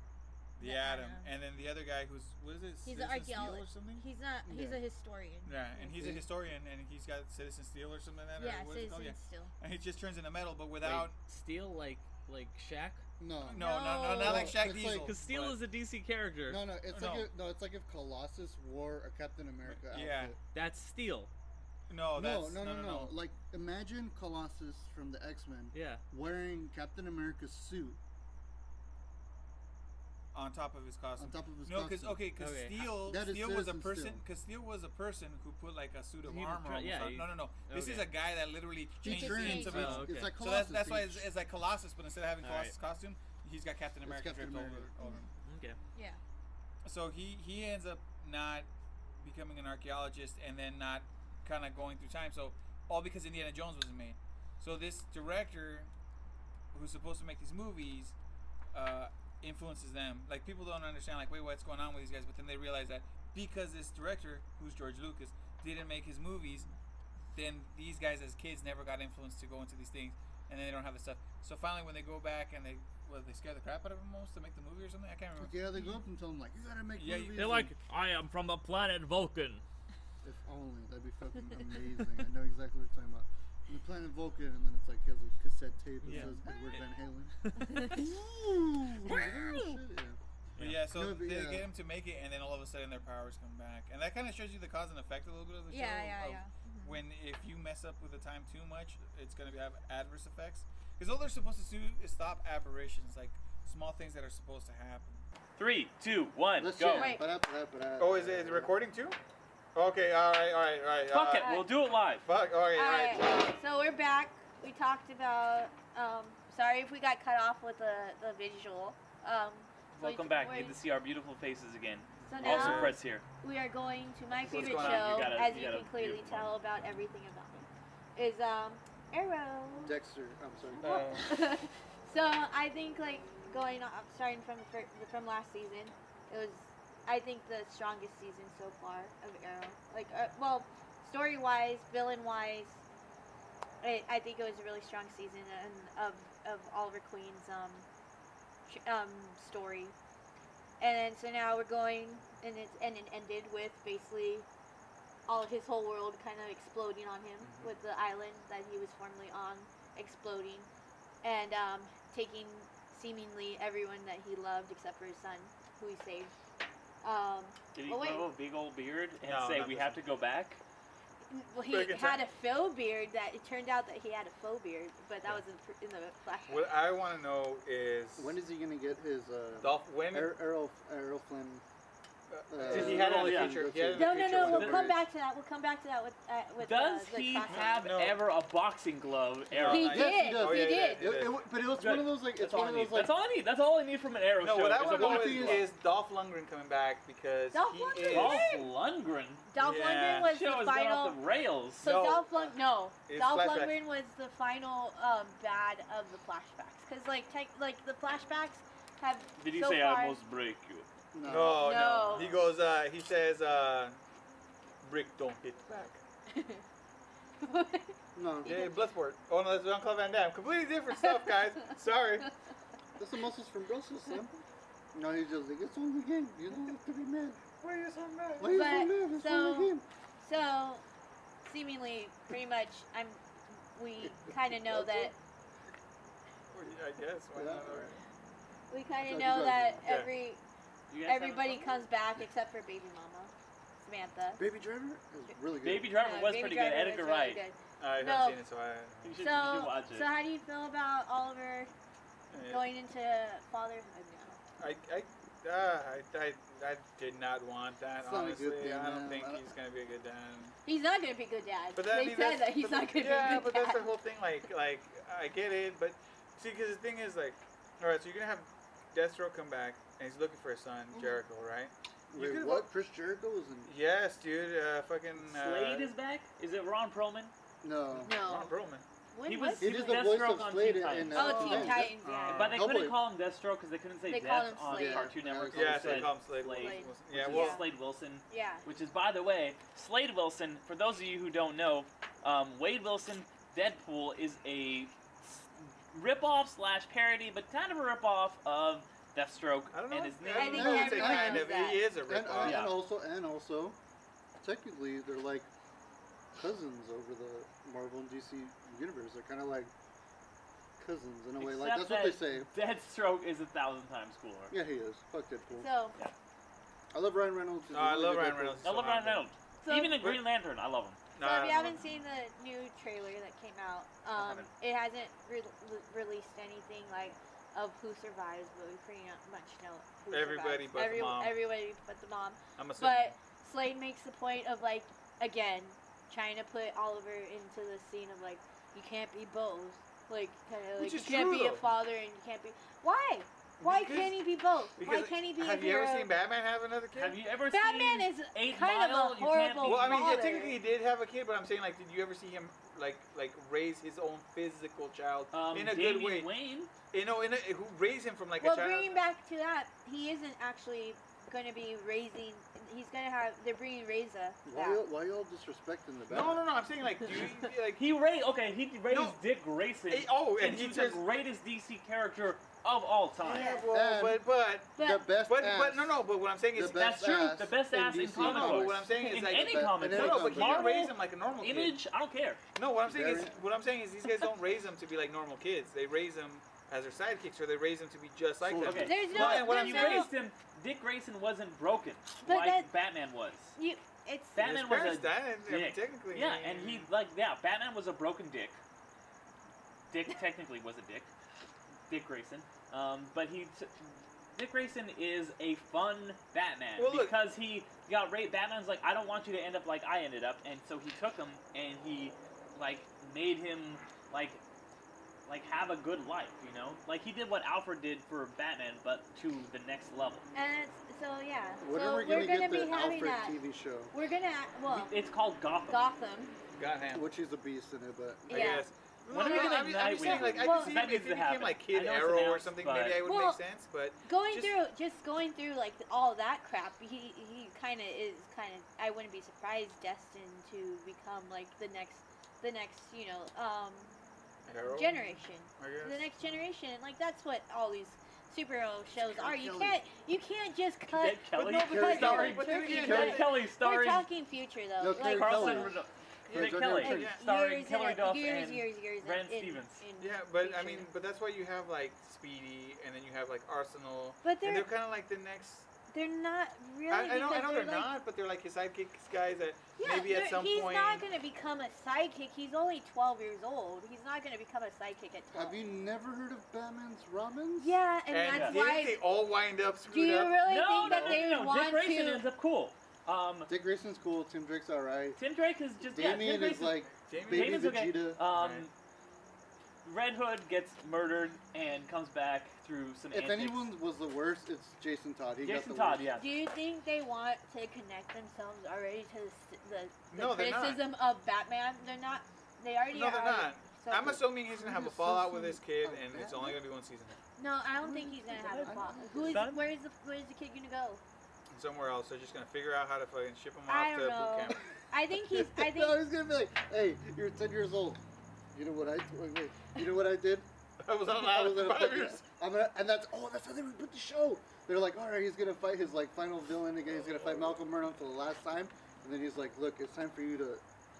the Atom. Atom. And then the other guy who's, what is it? He's Citizen an Steel or archaeologist. something? He's not. He's Yeah. a historian. Yeah, and he's a Yeah. historian and he's got Citizen Steel or something like that. Yeah, or what is it called? citizen Yeah. still. And he just turns into metal, but without. Wait, Steel like Shaq? No, No, not No. like Shaq It's Diesel. like- Because Steel but- is a DC character. no, it's No. like if Colossus wore a Captain America outfit. Yeah. That's Steel. No, that's. No. Like imagine Colossus from the X-Men Yeah. wearing Captain America's suit On top of his costume. on top of his No, costume. because Okay. Steel, That is Steel was a Citizen person. Steel. Because Steel was a person who put like a suit of He armor. tra- on yeah, himself. he- No. This is okay. a guy that literally He changed trains. into Oh, metal. okay. It's like So Colossus. that's why He- it's like Colossus, but instead of having All Colossus' costume, he's got Captain It's America Captain dripped America. over him. Okay. Yeah. So he ends up not becoming an archaeologist and then not kind of going through time. So all because Indiana Jones wasn't made. So this director, who's supposed to make these movies, influences them. Like people don't understand, like, wait, what's going on with these guys? But then they realize that because this director, who's George Lucas, didn't make his movies, then these guys as kids never got influenced to go into these things, and then they don't have the stuff. So finally, when they go back and they scare the crap out of them almost to make the movie or something. I can't remember. Yeah, they go up and tell them like, you gotta make Yeah, movies. They're like, I am from the planet Vulcan. If only, that'd be fucking amazing. I know exactly what you're talking about. And the planet Vulcan, and then it's like he has a cassette tape that Yeah. says Edward Van Halen. But yeah, so No, but they yeah. get him to make it, and then all of a sudden their powers come back, and that kind of shows you the cause and effect a little bit of the show. Yeah. Of when if you mess up with the time too much, it's gonna have adverse effects. Because all they're supposed to do is stop aberrations, like small things that are supposed to happen. 3, 2, 1, Let's go. jam. Wait. Oh, is it recording too? Okay, all right. Fuck it, we'll do it live. Fuck, all right. Alright, so we're back. We talked about, sorry if we got cut off with the visual. Welcome back. You get to see our beautiful faces again. So Also, now Fred's here. we are going to my What's favorite going on? show, You got a- as you you got a can clearly beautiful tell one. about everything about me, is Arrow. Dexter, I'm sorry. So I think like going off, starting from last season, it was I think the strongest season so far of Arrow. Like well, story wise, villain wise, I think it was a really strong season and of Oliver Queen's story. And then so now we're going and it ended with basically all of his whole world kind of exploding on him with the island that he was formerly on exploding and taking seemingly everyone that he loved except for his son, who he saved. Did he but wait. grow a big old beard and No, say, not we this have to go back? Well, he Break it had down. a faux beard. That it turned out that he had a faux beard, but that was in the flashback. What I want to know is When is he gonna get his Dolph. When Errol Flynn? he had it in the yeah. future. He had it in No, the no, future no. when We'll the come British- back to that. We'll come back to that with Does the he costume. have No. ever a boxing glove, Arrow? He Yes, did. he does. Oh, he yeah, did. yeah, yeah. But it was Good. one of those like That's it's all one I of need. those like That's all I need. That's all I need from an Arrow No, show. what I is a want to know boxing glove. is Dolph Lundgren coming back because Dolph he Lundgren? is. Dolph Lundgren. Dolph Yeah. Lundgren was Show the has gone final. off the rails. So No. Dolph Lundgren, no, It's Dolph flashbacks. Lundgren was the final bad of the flashbacks, because like the flashbacks have. Did he so say, far, I must break you? No. No. He goes. He says, "Brick don't hit back." no. Yeah, Bloodsport. Oh no, that's Jean-Claude Van Damme. Completely different stuff, guys. Sorry. That's the muscles from Brussels, son. No, he's just like it's only a game. You don't have to be mad. Why are you so mad? Why are you But, so mad? It's so- only a game. So, seemingly, pretty much, we kind of know that I guess. Why Yeah. not? we kind of Yeah, know you that Yeah. You guys everybody having fun? comes back except for Baby Mama, Samantha. Baby Driver is really good. Baby Driver No, was Baby pretty Driver good. Edgar was really Wright. good. I No. haven't seen it, so I. You should So, watch it. so how do you feel about Oliver going into fatherhood now? I did not want that. It's not a Honestly, good thing, I don't man. think he's gonna be a good dad. He's not gonna be a good dad. But They said that he's not gonna be a yeah, good but dad. that's the whole thing. Like I get it, but see, because the thing is, like, all right, so you're gonna have Deathstroke come back, and he's looking for his son Jericho, right? You Wait, could've- what? Chris Jericho was in? Yes, dude. Fucking. Slade is back? Is it Ron Perlman? No. No. Ron Perlman. When He was was- He he did was the voice Deathstroke of on Slade Teen in. Titans. Oh, Teen Titans, yeah. But they Hellboy. couldn't call him Deathstroke because they couldn't say They called Death him on Slade. Cartoon Network. so Yeah, Yeah, they so they said call him Slade. Slade. Slade. Yeah, Which well, is Slade Wilson. Yeah. Which is, by the way, Slade Wilson, for those of you who don't know, Wade Wilson, Deadpool, is a ripoff / parody, but kind of a ripoff of Deathstroke. I don't know. And his I name think don't know if it's everyone kind knows of. that. He is a And, ripoff. Yeah. and also, technically, they're like cousins over the Marvel and DC universe. They're kind of like cousins in a way. Like Except that's what they say. that Deathstroke is 1,000 times cooler. Yeah, he is. Fuck Deadpool. So, I love Ryan Reynolds. He's No, a I really love good Ryan Deadpool. Reynolds. I love Ryan Reynolds. so, Even in Green Lantern, I love him. No, so I if you don't haven't know. seen the new trailer that came out, haven't. it hasn't released anything like of who survives, but we pretty much know who Everybody survives. but the mom. Everybody but the mom. I'm assuming. But Slade makes the point of like, again, trying to put Oliver into the scene of like, you can't be both. Like, kind of like, Which you is can't true, be a though. father and you can't be. Why? Why Because- can't he be both? Why Because can't he be a have you hero? ever seen Batman have another kid? Have you ever Batman seen is 8 kind of a Mile? You can't horrible be- Well, I mean, yeah, father. technically he did have a kid, but I'm saying, like, did you ever see him, like raise his own physical child in a good way? Damian Wayne. You know, who raised him from, like, Well, a child? bringing back to that, he isn't actually going to be raising. He's going to have. They're bringing Reza back. Why y'all disrespecting the No, Batman? I'm saying, like, do you, like... He raised No. Dick Grayson. and he into the just... greatest DC character of all time. Yeah, well, And- but... The best But ass. but what I'm saying is... The best That's true. ass The best ass in DC comic No, books. what I'm saying is, in like, any the- comic. in No, any no, but he comic. didn't raise him like a normal kid. Image, I don't care. No, what I'm saying is, Very- what I'm saying is, these guys don't raise them to be like normal kids. They raise them as their sidekicks, or they raise them to be just like them. Okay. There's No, no. and what I'm there's You saying no. raised him. Dick Grayson wasn't broken But like that- Batman was. You. It's. Batman His was parents a died, I mean, dick. technically. Yeah, and he Batman was a broken dick. Dick technically was a dick. Dick Grayson. But Dick Grayson is a fun Batman Well, look- because he got raped. Batman's like, I don't want you to end up like I ended up, and so he took him and he like made him like have a good life, you know? Like he did what Alfred did for Batman, but to the next level. And it's, so yeah. When so are we we're gonna gonna get be the having Alfred that. TV show? We're gonna It's called Gotham. Gotham. got him. Which is a beast in it, but I Yeah. guess. When are we gonna I'm just saying, unite like, I Well, can see that if needs it to became happen. like I Kid know it's Arrow or announced, something, but- maybe I would Well, make sense. But Just going through like all that crap, he kind of is I wouldn't be surprised destined to become like the next Arrow, generation, I guess. the next generation. Like that's what all these superhero shows Cadet are. Kelly. You can't just cut. Cadet Kelly? No, Carrie because Kelly. But then Turkey again, cut. Kelly Kelly We're starring talking future though. No, like, Carrie Carlson Kelly. Cadet Yeah, Kelly Kelly. starring years Hilary and Duff years, and years Brand in- Stevens. in Yeah, but I future. mean, but that's why you have like Speedy, and then you have like Arsenal, But and they're they're kind of like the next. they're not really. I know because they're like, not, but they're like his sidekicks guys that Yeah, maybe at some he's point. not going to become a sidekick. He's only 12 years old. He's not going to become a sidekick at 12. have you never heard of Batman's Robins? Yeah, and And that's didn't why. they all wind up Do screwed you up? really No, think that they would Dick want Grayson to? ends up cool. Dick Grayson's cool. Tim Drake's alright. Tim Drake is just Damien Tim is like Damien- baby Damien's okay. Vegeta. Right. Red Hood gets murdered and comes back through some If antics. anyone was the worst, it's Jason Todd. He got Jason the Todd, worst. yeah. Do you think they want to connect themselves already to the No, they're not. criticism of Batman? They're not. They already No, are. they're not. So, I'm assuming he's gonna have a Just fallout some- with his kid, oh, and it's Batman? only gonna be one season. no, I don't think he's gonna have a plot. Son? Where's the kid gonna go? Somewhere else, they're just gonna figure out how to fucking ship him I off don't to know. boot camp. I think he's. I think. No, he's gonna be like, "Hey, you're 10 years old. You know what wait, you know what I did? I was on I was for gonna 5 put- years. I'm gonna, and that's how they reboot the show. They're like, all right, he's gonna fight his like final villain again. He's gonna fight Malcolm Murdoch for the last time, and then he's like, look, it's time for you to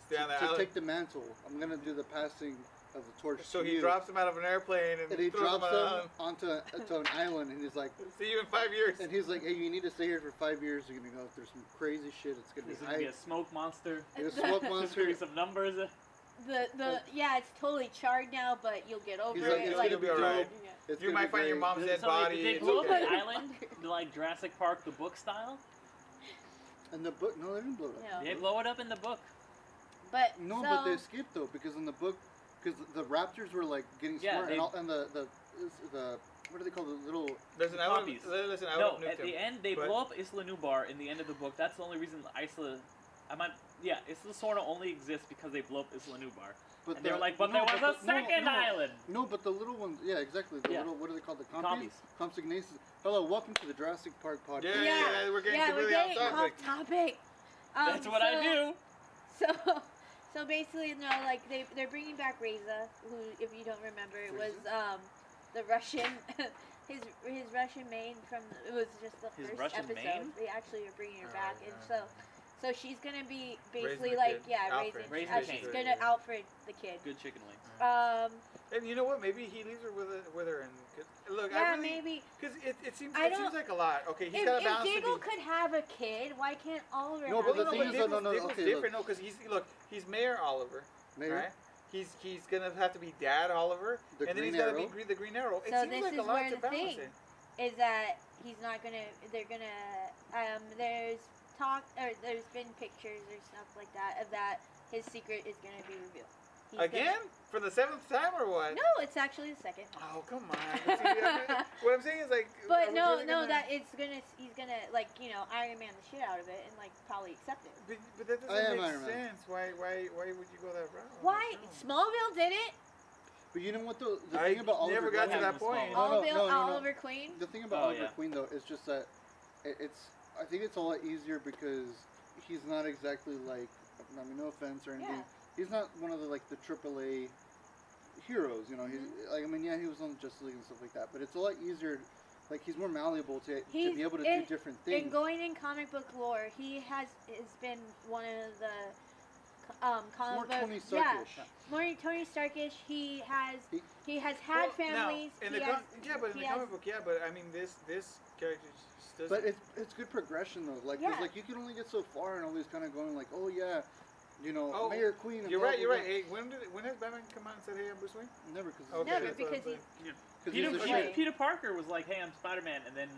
Stay on the to island. take the mantle. I'm gonna do the passing of the torch. So to he you. drops him out of an airplane and, and he throws drops him on an him island. onto an island, and he's like, See you in 5 years. and he's like, hey, you need to stay here for 5 years. You're gonna go through some crazy shit. It's gonna There's be gonna be hype. a smoke monster. There's a smoke There's gonna monster. be some numbers. The yeah, it's totally charred now, but you'll get over He's it. like, it's like, gonna be alright. yeah. It's You gonna might be find your great. mom's dead So body. Did they it's blow up okay. an island like Jurassic Park, the book style? And the book, no, they didn't blow it up. No. They blow it up in the book. But No, so, but they skipped though because in the book, because the raptors were like getting Yeah, smart, they- and the what do they call the little? There's an The island. poppies. Listen, I No, would have at nuked the him. end they but- blow up Isla Nublar in the end of the book. That's the only reason Isla. Isla Sorna only exists because they blow up Isla Nublar. But And they were the- like, but no, there was the- a second no, island. No, but the little ones, yeah, exactly. The Yeah. little, what are they called? The Compies. Compsognathus. Hello, welcome to the Jurassic Park podcast. Yeah, we're getting completely we're off getting topic. off topic. That's what I do. So basically, no, like they're bringing back Reza, who, if you don't remember, it was the Russian, his Russian main from it was just the His first Russian episode. main? They actually are bringing her Oh, back, and yeah. so she's gonna be Raising basically the like kid. Alfred. Raising how the she's kid. gonna Alfred the kid. Good chicken wings. And you know what? Maybe he leaves her with her. And look, Yeah, I really, maybe. because it seems I it seems don't- like a lot. Okay, he's If, got a if balance to Diggle be. could have a kid, why can't Oliver No, have but a the thing kid? is, Diggle's, no, Diggle's okay, different. No, because he's Mayor Oliver, Mayor, right? He's gonna have to be Dad Oliver, The and then Green he's gotta Arrow. be the Green Arrow. It So seems this like is a lot where to the balance thing- it. Is that he's not gonna? They're gonna. There's talk or there's been pictures or stuff like that of that his secret is gonna be revealed. He's Again, for the 7th time or what? No, it's actually the second. Oh come on! See, what I'm saying is like. But are we no, really no, gonna- that he's gonna like Iron Man the shit out of it and like probably accept it. But that I am doesn't make Iron Man. sense. Why would you go that route? Why No. Smallville did it? But you know what though? The I thing about Oliver never got to Queen- that point. No, no. Oliver Queen. The thing about Oh, Oliver yeah. Queen though is just that it's. I think it's a lot easier because he's not exactly like. I mean, no offense or anything. Yeah. He's not one of the like the AAA heroes. You know, he's Mm-hmm. like. I mean, yeah, he was on Justice League and stuff like that. But it's a lot easier. Like he's more malleable to He's be able to in- do different things. And going in comic book lore, he has been one of the comic More book. Tony Yeah, Starkish. more Tony Starkish. He has had Well, families. Now, in he the has, but in he the has- comic book, yeah. But I mean, this character just doesn't. But it's good progression though. Like 'cause, Yeah. like you can only get so far and always kind of going like, oh yeah, you know, Oh, Mayor Queen. And You're blah, right. blah, You're blah. right. Hey, when has Batman come out and said, "Hey, I'm Bruce Wayne"? Never because Okay, Never, that's what I'm because saying. Peter, he's a Peter- shit. Peter Parker was like, "Hey, I'm Spider-Man," and then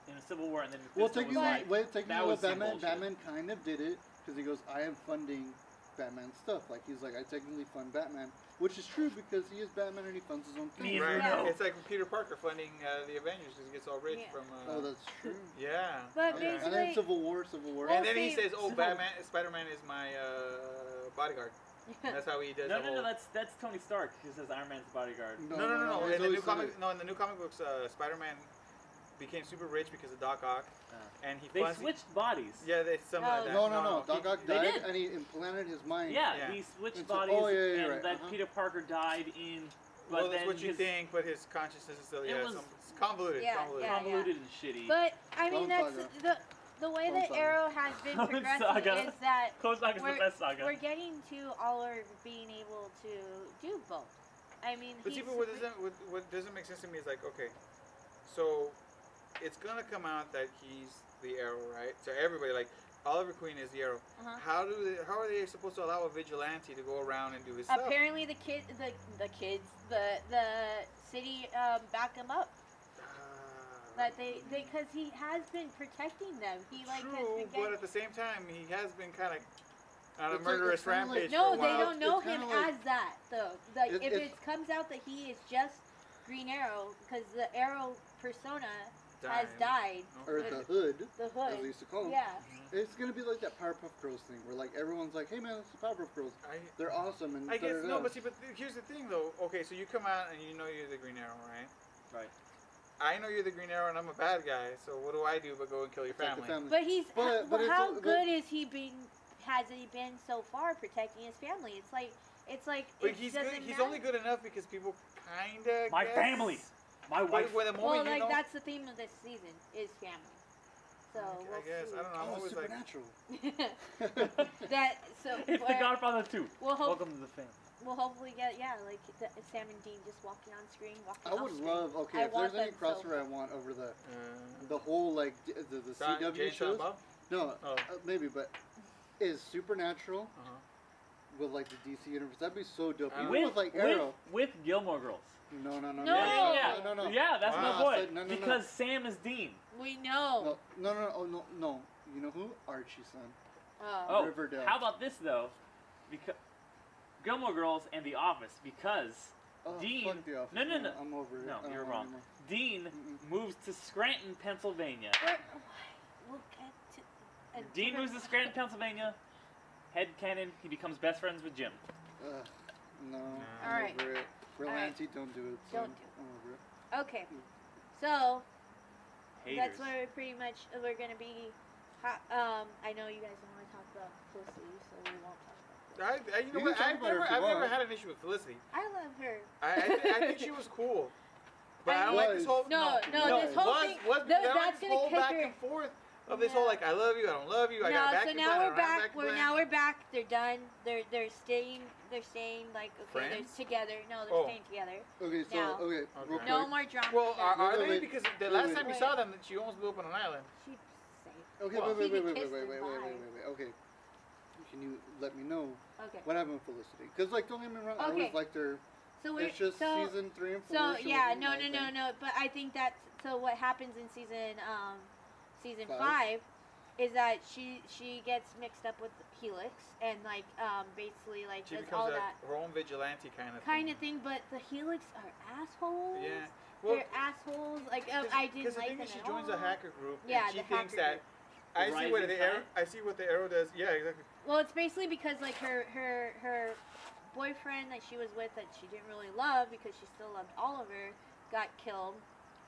in a Civil War, and then Well, Mephisto was technically, like, wait, technically, that was some bullshit. Batman kind of did it because he goes, "I am funding Batman stuff." Like he's like, "I technically fund Batman," which is true because he is Batman and he funds his own Me thing. and Right. Bruno. It's like Peter Parker funding the Avengers because he gets all rich Yeah. from. Oh, that's true. Yeah. But okay. And then Civil War. Well, And then he see- says, "Oh, Civil- Spider-Man is my bodyguard." That's how he does. No, the no, no, whole- that's Tony Stark. He says Iron Man's bodyguard. No. he's In the always new said comic, it. no, in the new comic books, Spider-Man became super rich because of Doc Ock, and he They funds. switched bodies. Yeah, they something like that. No. Doc Ock They died did. and he implanted his mind. Yeah, Yeah. he switched It's a- bodies, oh, yeah, yeah, and right, that uh-huh. Peter Parker died in. But Well, that's then what you his think, but his consciousness is still It yeah, was- it's convoluted. Yeah, convoluted. yeah. convoluted and shitty. But I mean, Clone that's Saga. the way Clone that Saga. Arrow has been Clone progressing Saga. is that Clone Saga's the best saga. we're getting to Oliver being able to do both. I mean, But see, he's but what doesn't make sense to me is like, okay, so it's gonna come out that he's the Arrow, right? So everybody, like, Oliver Queen is the Arrow. Uh-huh. How are they supposed to allow a vigilante to go around and do his stuff? apparently the kids, the city back him up. That they because he has been protecting them. He like has True, been but getting. at the same time, he has been kind of on a It's like- murderous it's kinda like- rampage. No, for a they while. don't know It's him kinda like- as that though. Like if it's- it comes out that he is just Green Arrow, because the Arrow persona has died. Or Okay. the Hood, The as Hood. they used to call him. Yeah. It's gonna be like that Powerpuff Girls thing, where like everyone's like, "Hey man, it's the Powerpuff Girls. They're awesome." And I guess da-da-da. no, but see, here's the thing though. Okay, so you come out and you know you're the Green Arrow, right? Right. I know you're the Green Arrow and I'm a bad guy, so what do I do but go and kill your It's like the family? But he's But it's how a- good is he been? Has he been so far protecting his family? It's like But it he's doesn't good. He's matter. only good enough because people kinda. My guess. family, my wife. But the Well, moment like you know, that's the theme of this season is family. So I we'll guess see. I don't know. I'm Oh, always like, supernatural. that so It's the we're- Godfather 2. We'll hope Welcome to the family. we'll hopefully get like Sam and Dean just walking on screen, walking I off would screen. love. Okay, I if want there's any them so crossover I want over the uh, whole like the CW Jane shows. Bob? No, Oh. maybe, but is Supernatural Uh-huh. with like the DC universe? That'd be so dope. Uh, Even With, with like with, Arrow. with Gilmore Girls. No. No. Yeah, yeah, that's Wow. my boy. I said no. Because Sam is Dean. We know. No. Oh no. You know who? Archie's son. Oh, Riverdale. how about this though? Because Gilmore Girls and The Office. Because Oh, Dean. fuck The Office. No. I'm over it. No, I don't you're want wrong. anymore. Dean moves to Scranton, Pennsylvania. We'll get to. a Dean different- moves to Scranton, Pennsylvania. Headcanon, he becomes best friends with Jim. Ugh, no. All right. I'm over it. right. Berlanti, don't do it. Don't son. do it. I'm over it. Okay, so Haters. that's where pretty much we're gonna be. I know you guys don't want to talk about Felicity, so we won't talk about that. You know You what? can talk about her if you I've never want. had an issue with Felicity. I love her. I think she was cool. But I I don't like this whole No, this whole was, thing- Was, no, I don't like that's this gonna whole kick back her. and forth of this No. whole like I love you, I don't love you, I got No, back so and now plan, I we're don't have back. back We're plan. now we're back. They're done. They're staying. They're staying like okay. Friends? They're together. No, they're Oh. staying together. Okay, so Now. real Okay. quick. No more drama. Well, together. are Wait, they? wait, Because the wait, last wait. Wait. time you saw them, she almost blew up on an island. She's safe. Okay, Well, wait. He kissed her Wait. goodbye. Okay, can you let me know Okay. what happened with Felicity? Because like, don't get me wrong, I Okay. always liked her. So we're It's just so season 3 and 4. so she yeah. wasn't No. my thing. But I think that's so. What happens in season 5 Five. is that she gets mixed up with Helix and like basically like She does becomes all a, that her own vigilante kind of kind of thing. But the Helix are assholes. Yeah, they're assholes. Like I didn't Because the like thing them is, she at joins all. a hacker group, Yeah, and she the thinks hacker that I see what Rising the arrow. tide? I see what the arrow does. Yeah, exactly. Well, it's basically because like her boyfriend that she was with that she didn't really love because she still loved Oliver got killed,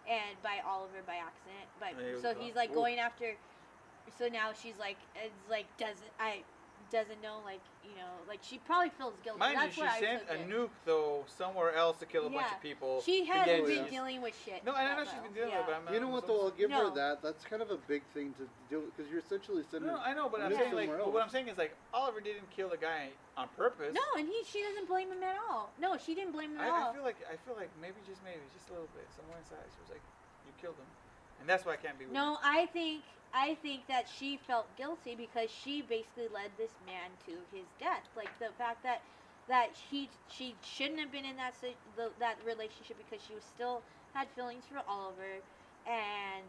and by Oliver by accident. But Yeah, so he's like ooh. going after. So now she's like, it's like doesn't know, like, you know, like she probably feels guilty. Mind That's you, what she I sent took a it. nuke though somewhere else to kill a bunch Yeah. of people. She hasn't Yeah. been dealing with shit. No, I know that she's well. been dealing Yeah. with it, but I'm You know what though? I'll give her No. that. That's kind of a big thing to deal with because you're essentially sending. No, I know, but I'm nuke saying like, somewhere but what I'm else. saying is like, Oliver didn't kill the guy on purpose. No, and she doesn't blame him at all. No, she didn't blame him at I all. feel like maybe just a little bit, somewhere inside, she was like, you killed him, and that's why I can't be with No, I think that she felt guilty because she basically led this man to his death. Like the fact that she shouldn't have been in that that relationship because she was still had feelings for Oliver, and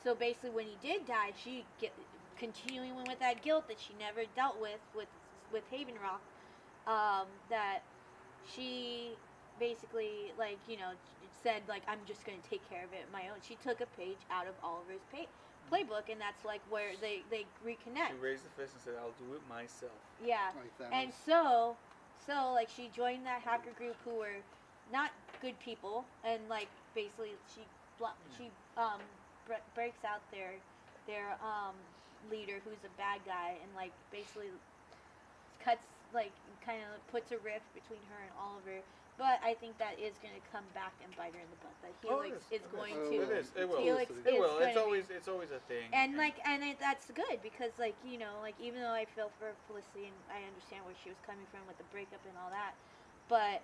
so basically when he did die, she continuing with that guilt that she never dealt with Haven Rock, that she basically, like, you know, said, like, I'm just going to take care of it on my own. She took a page out of Oliver's playbook, and that's, like, where they reconnect. She raised the fist and said, I'll do it myself. Yeah. Like Thanos. And so, like, she joined that hacker group who were not good people, and, like, basically she breaks out their leader, who's a bad guy, and, like, basically cuts, like, kind of puts a rift between her and Oliver. But I think that is going to come back and bite her in the butt. That Helix is going Oh, to. it is. It will. Helix It is will. gonna be- It's always a thing. And that's good because, like, you know, like, even though I feel for Felicity and I understand where she was coming from with the breakup and all that, but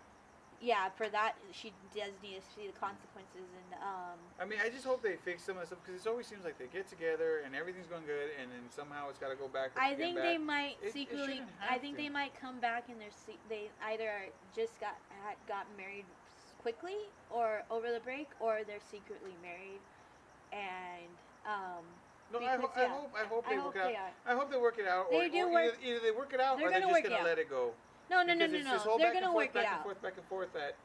yeah, for that she does need to see the consequences. And I mean, I just hope they fix some of the stuff because it always seems like they get together and everything's going good, and then somehow it's got to go back. I think they might It secretly. shouldn't I have think to. they might come back and they either just got married quickly or over the break, or they're secretly married, and No, because, I hope they work it out. they are. I hope they work it out. They do work- Either they work it out They're or they're gonna just work it gonna out. let it go. No. Because it's this whole They're back and gonna forth, work it back and out. forth, back and forth. That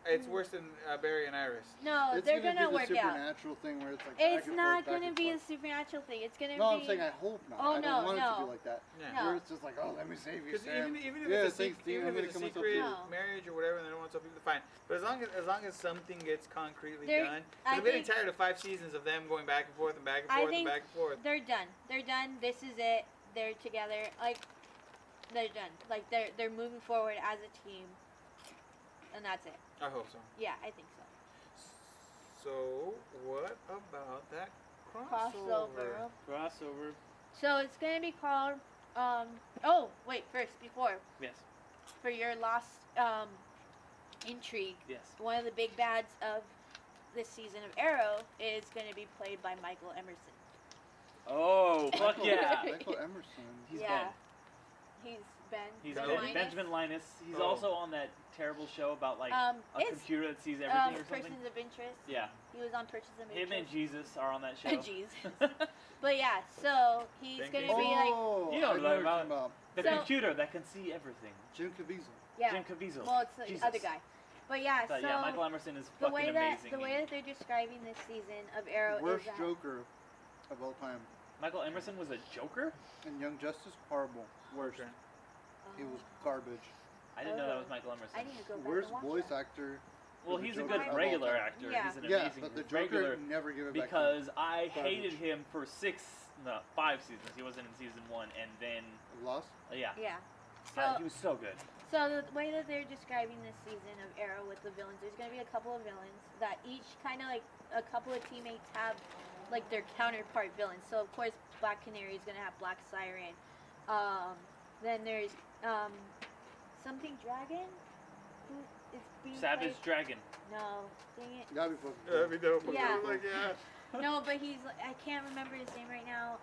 it's worse than Barry and Iris. No, It's they're gonna gonna be work the it out. supernatural thing where it's like. It's back and not forth, back gonna and be a forth. supernatural thing. It's gonna No, be. I'm saying I hope not. Oh, I no, don't want it to no. be like that. Yeah. No. Where it's just like, oh, let me save you, Because Sam. even if Yeah, it's a thanks, secret, Steve. even I'm if gonna it's a come with secret No. marriage or whatever, and they don't want to tell people, fine. But as long as something gets concretely They're- done, I because I'm getting think- tired of 5 seasons of them going back and forth and back and I forth and think back and forth. they're done. They're done. This is it. They're together. Like, they're done. Like, they're moving forward as a team, and that's it. I hope so. Yeah, I think so. So what about that Crossover. Crossover. So it's gonna be called. Oh, wait. First, before Yes. for your last intrigue, Yes. one of the big bads of this season of Arrow is gonna be played by Michael Emerson. Oh, fuck Michael- yeah. Michael Emerson. He's yeah. Ben. He's Ben. He's Ben Ben, Linus. Benjamin Linus. He's Oh. also on that terrible show about like a It's computer that sees everything or something. Persons of Interest. Yeah. He was on Persons of Him and Interest. Jesus are on that show. Jesus. But yeah, so he's Thank gonna you. be like, Oh, You know I what I'm what you're talking talking The So- computer that can see everything. Jim Caviezel. yeah. Jim Caviezel. Well, it's the Jesus. other guy. But yeah, But so yeah, Michael Emerson is the fucking way that amazing. the way that they're describing this season of Arrow Worst is that Joker of all time. Michael Emerson was a Joker? And Young Justice, horrible. Worst. Okay. He was garbage. I didn't know that was Michael Emerson. I need to go back Worst and watch voice that. actor. Well, for the he's a Joker good of all regular time. actor. Yeah. He's an Yeah, amazing but the Joker regular never give it back. because I Garbage. hated him for 5 seasons. He wasn't in season 1, and then Lost. yeah, Yeah. he was so good. So the way that they're describing this season of Arrow with the villains, there's going to be a couple of villains that each kind of like a couple of teammates have like their counterpart villains. So of course Black Canary is going to have Black Siren. Then there's something Dragon who is being Savage played- Dragon. No, dang it. Gotta be fucking. That'd be dope. Yeah. Like, yeah. No, but I can't remember his name right now.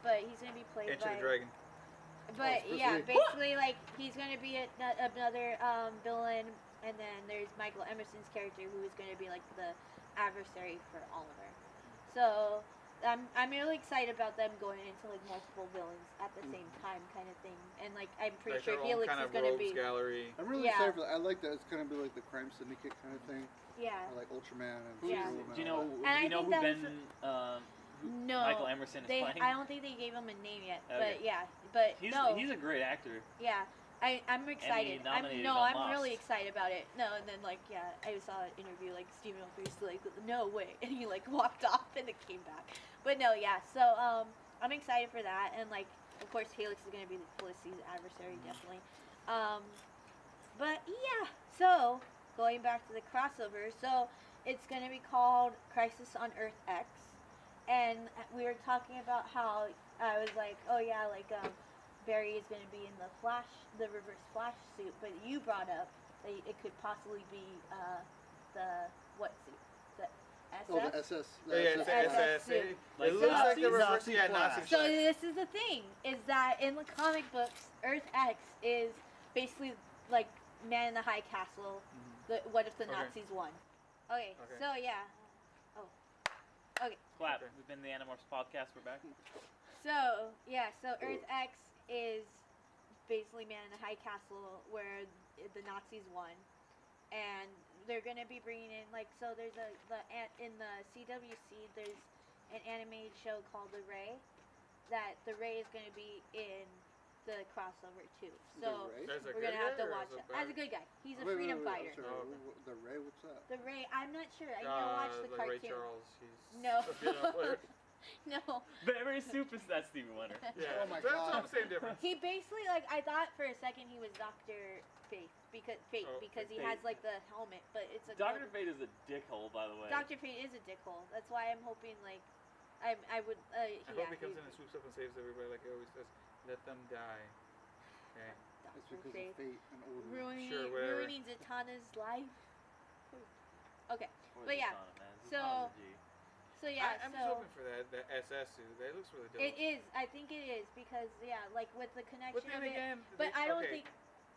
But he's going to be played Enter by. the Dragon. But Oh, yeah, specific. basically, like he's gonna be another villain, and then there's Michael Emerson's character who is gonna be like the adversary for Oliver. So I'm really excited about them going into like multiple villains at the same time, kind of thing. And like I'm pretty Like sure their own Helix kind is of gonna rogues be. gallery. I'm really Yeah. excited for that. I like that. It's gonna be like the crime syndicate kind of thing, Yeah. or like Ultraman and Who's, Yeah. Superwoman do you and all know? that. And Do you I know think who that Ben? Who No. Michael Emerson is playing? I don't think they gave him a name yet. Okay. But yeah. But He's a great actor. Yeah, I'm excited. nominated I'm on I'm really Lost. excited about it. No, and then like I saw an interview like Stephen O'Free's like no way, and he like walked off and then came back. But no, yeah. So I'm excited for that, and like of course Helix is gonna be Felicity's adversary definitely. But yeah. So going back to the crossover, so it's gonna be called Crisis on Earth X, and we were talking about how I was like, oh yeah, like Barry is going to be in the reverse Flash suit, but you brought up that it could possibly be the what suit? The SF? Oh, the SS. Yeah, it's SS SS. It Like looks like the Nazi reverse. Flash. Yeah, Nazi So Flash. this is the thing, is that in the comic books, Earth X is basically like Man in the High Castle. What if the Okay. Nazis won? Okay, Okay. so yeah. Oh. Okay. Clap. Okay. We've been the Animorphs podcast. We're back. So, yeah, so Earth X is basically Man in the High Castle where the Nazis won. And they're going to be bringing in, like, so there's in the CWC, there's an animated show called The Ray, that The Ray is going to be in the crossover too. So, The Ray? As a we're good going to have guy to or watch as it. a As a bad- good guy. He's a Wait, freedom wait, fighter. I'm sorry. Oh, okay. The Ray, what's that? The Ray, I'm not sure. I need to watch the like Ray cartoon. Charles. He's No. a villain player. No. Very super. That's Stevie Wonder. Yeah, Oh my that's God. not the same difference. He basically like I thought for a second he was Doctor Fate because Oh, because he Fate. has like the helmet, but it's a Doctor Fate is a dickhole, by the way. Doctor Fate is a dickhole. That's why I'm hoping like I would I hope he comes in and swoops up and saves everybody like he always says. Let them die. Okay. It's Doctor because Fate of fate and order. Whatever. ruining Zatanna's life. Okay, Where's but yeah, Zatanna, man? so- Zatanna's a G. so yeah, I'm just so hoping for that SS suit. That looks really dope. it is. I think it is because yeah, like with the But connection then of it. again, But I don't okay, think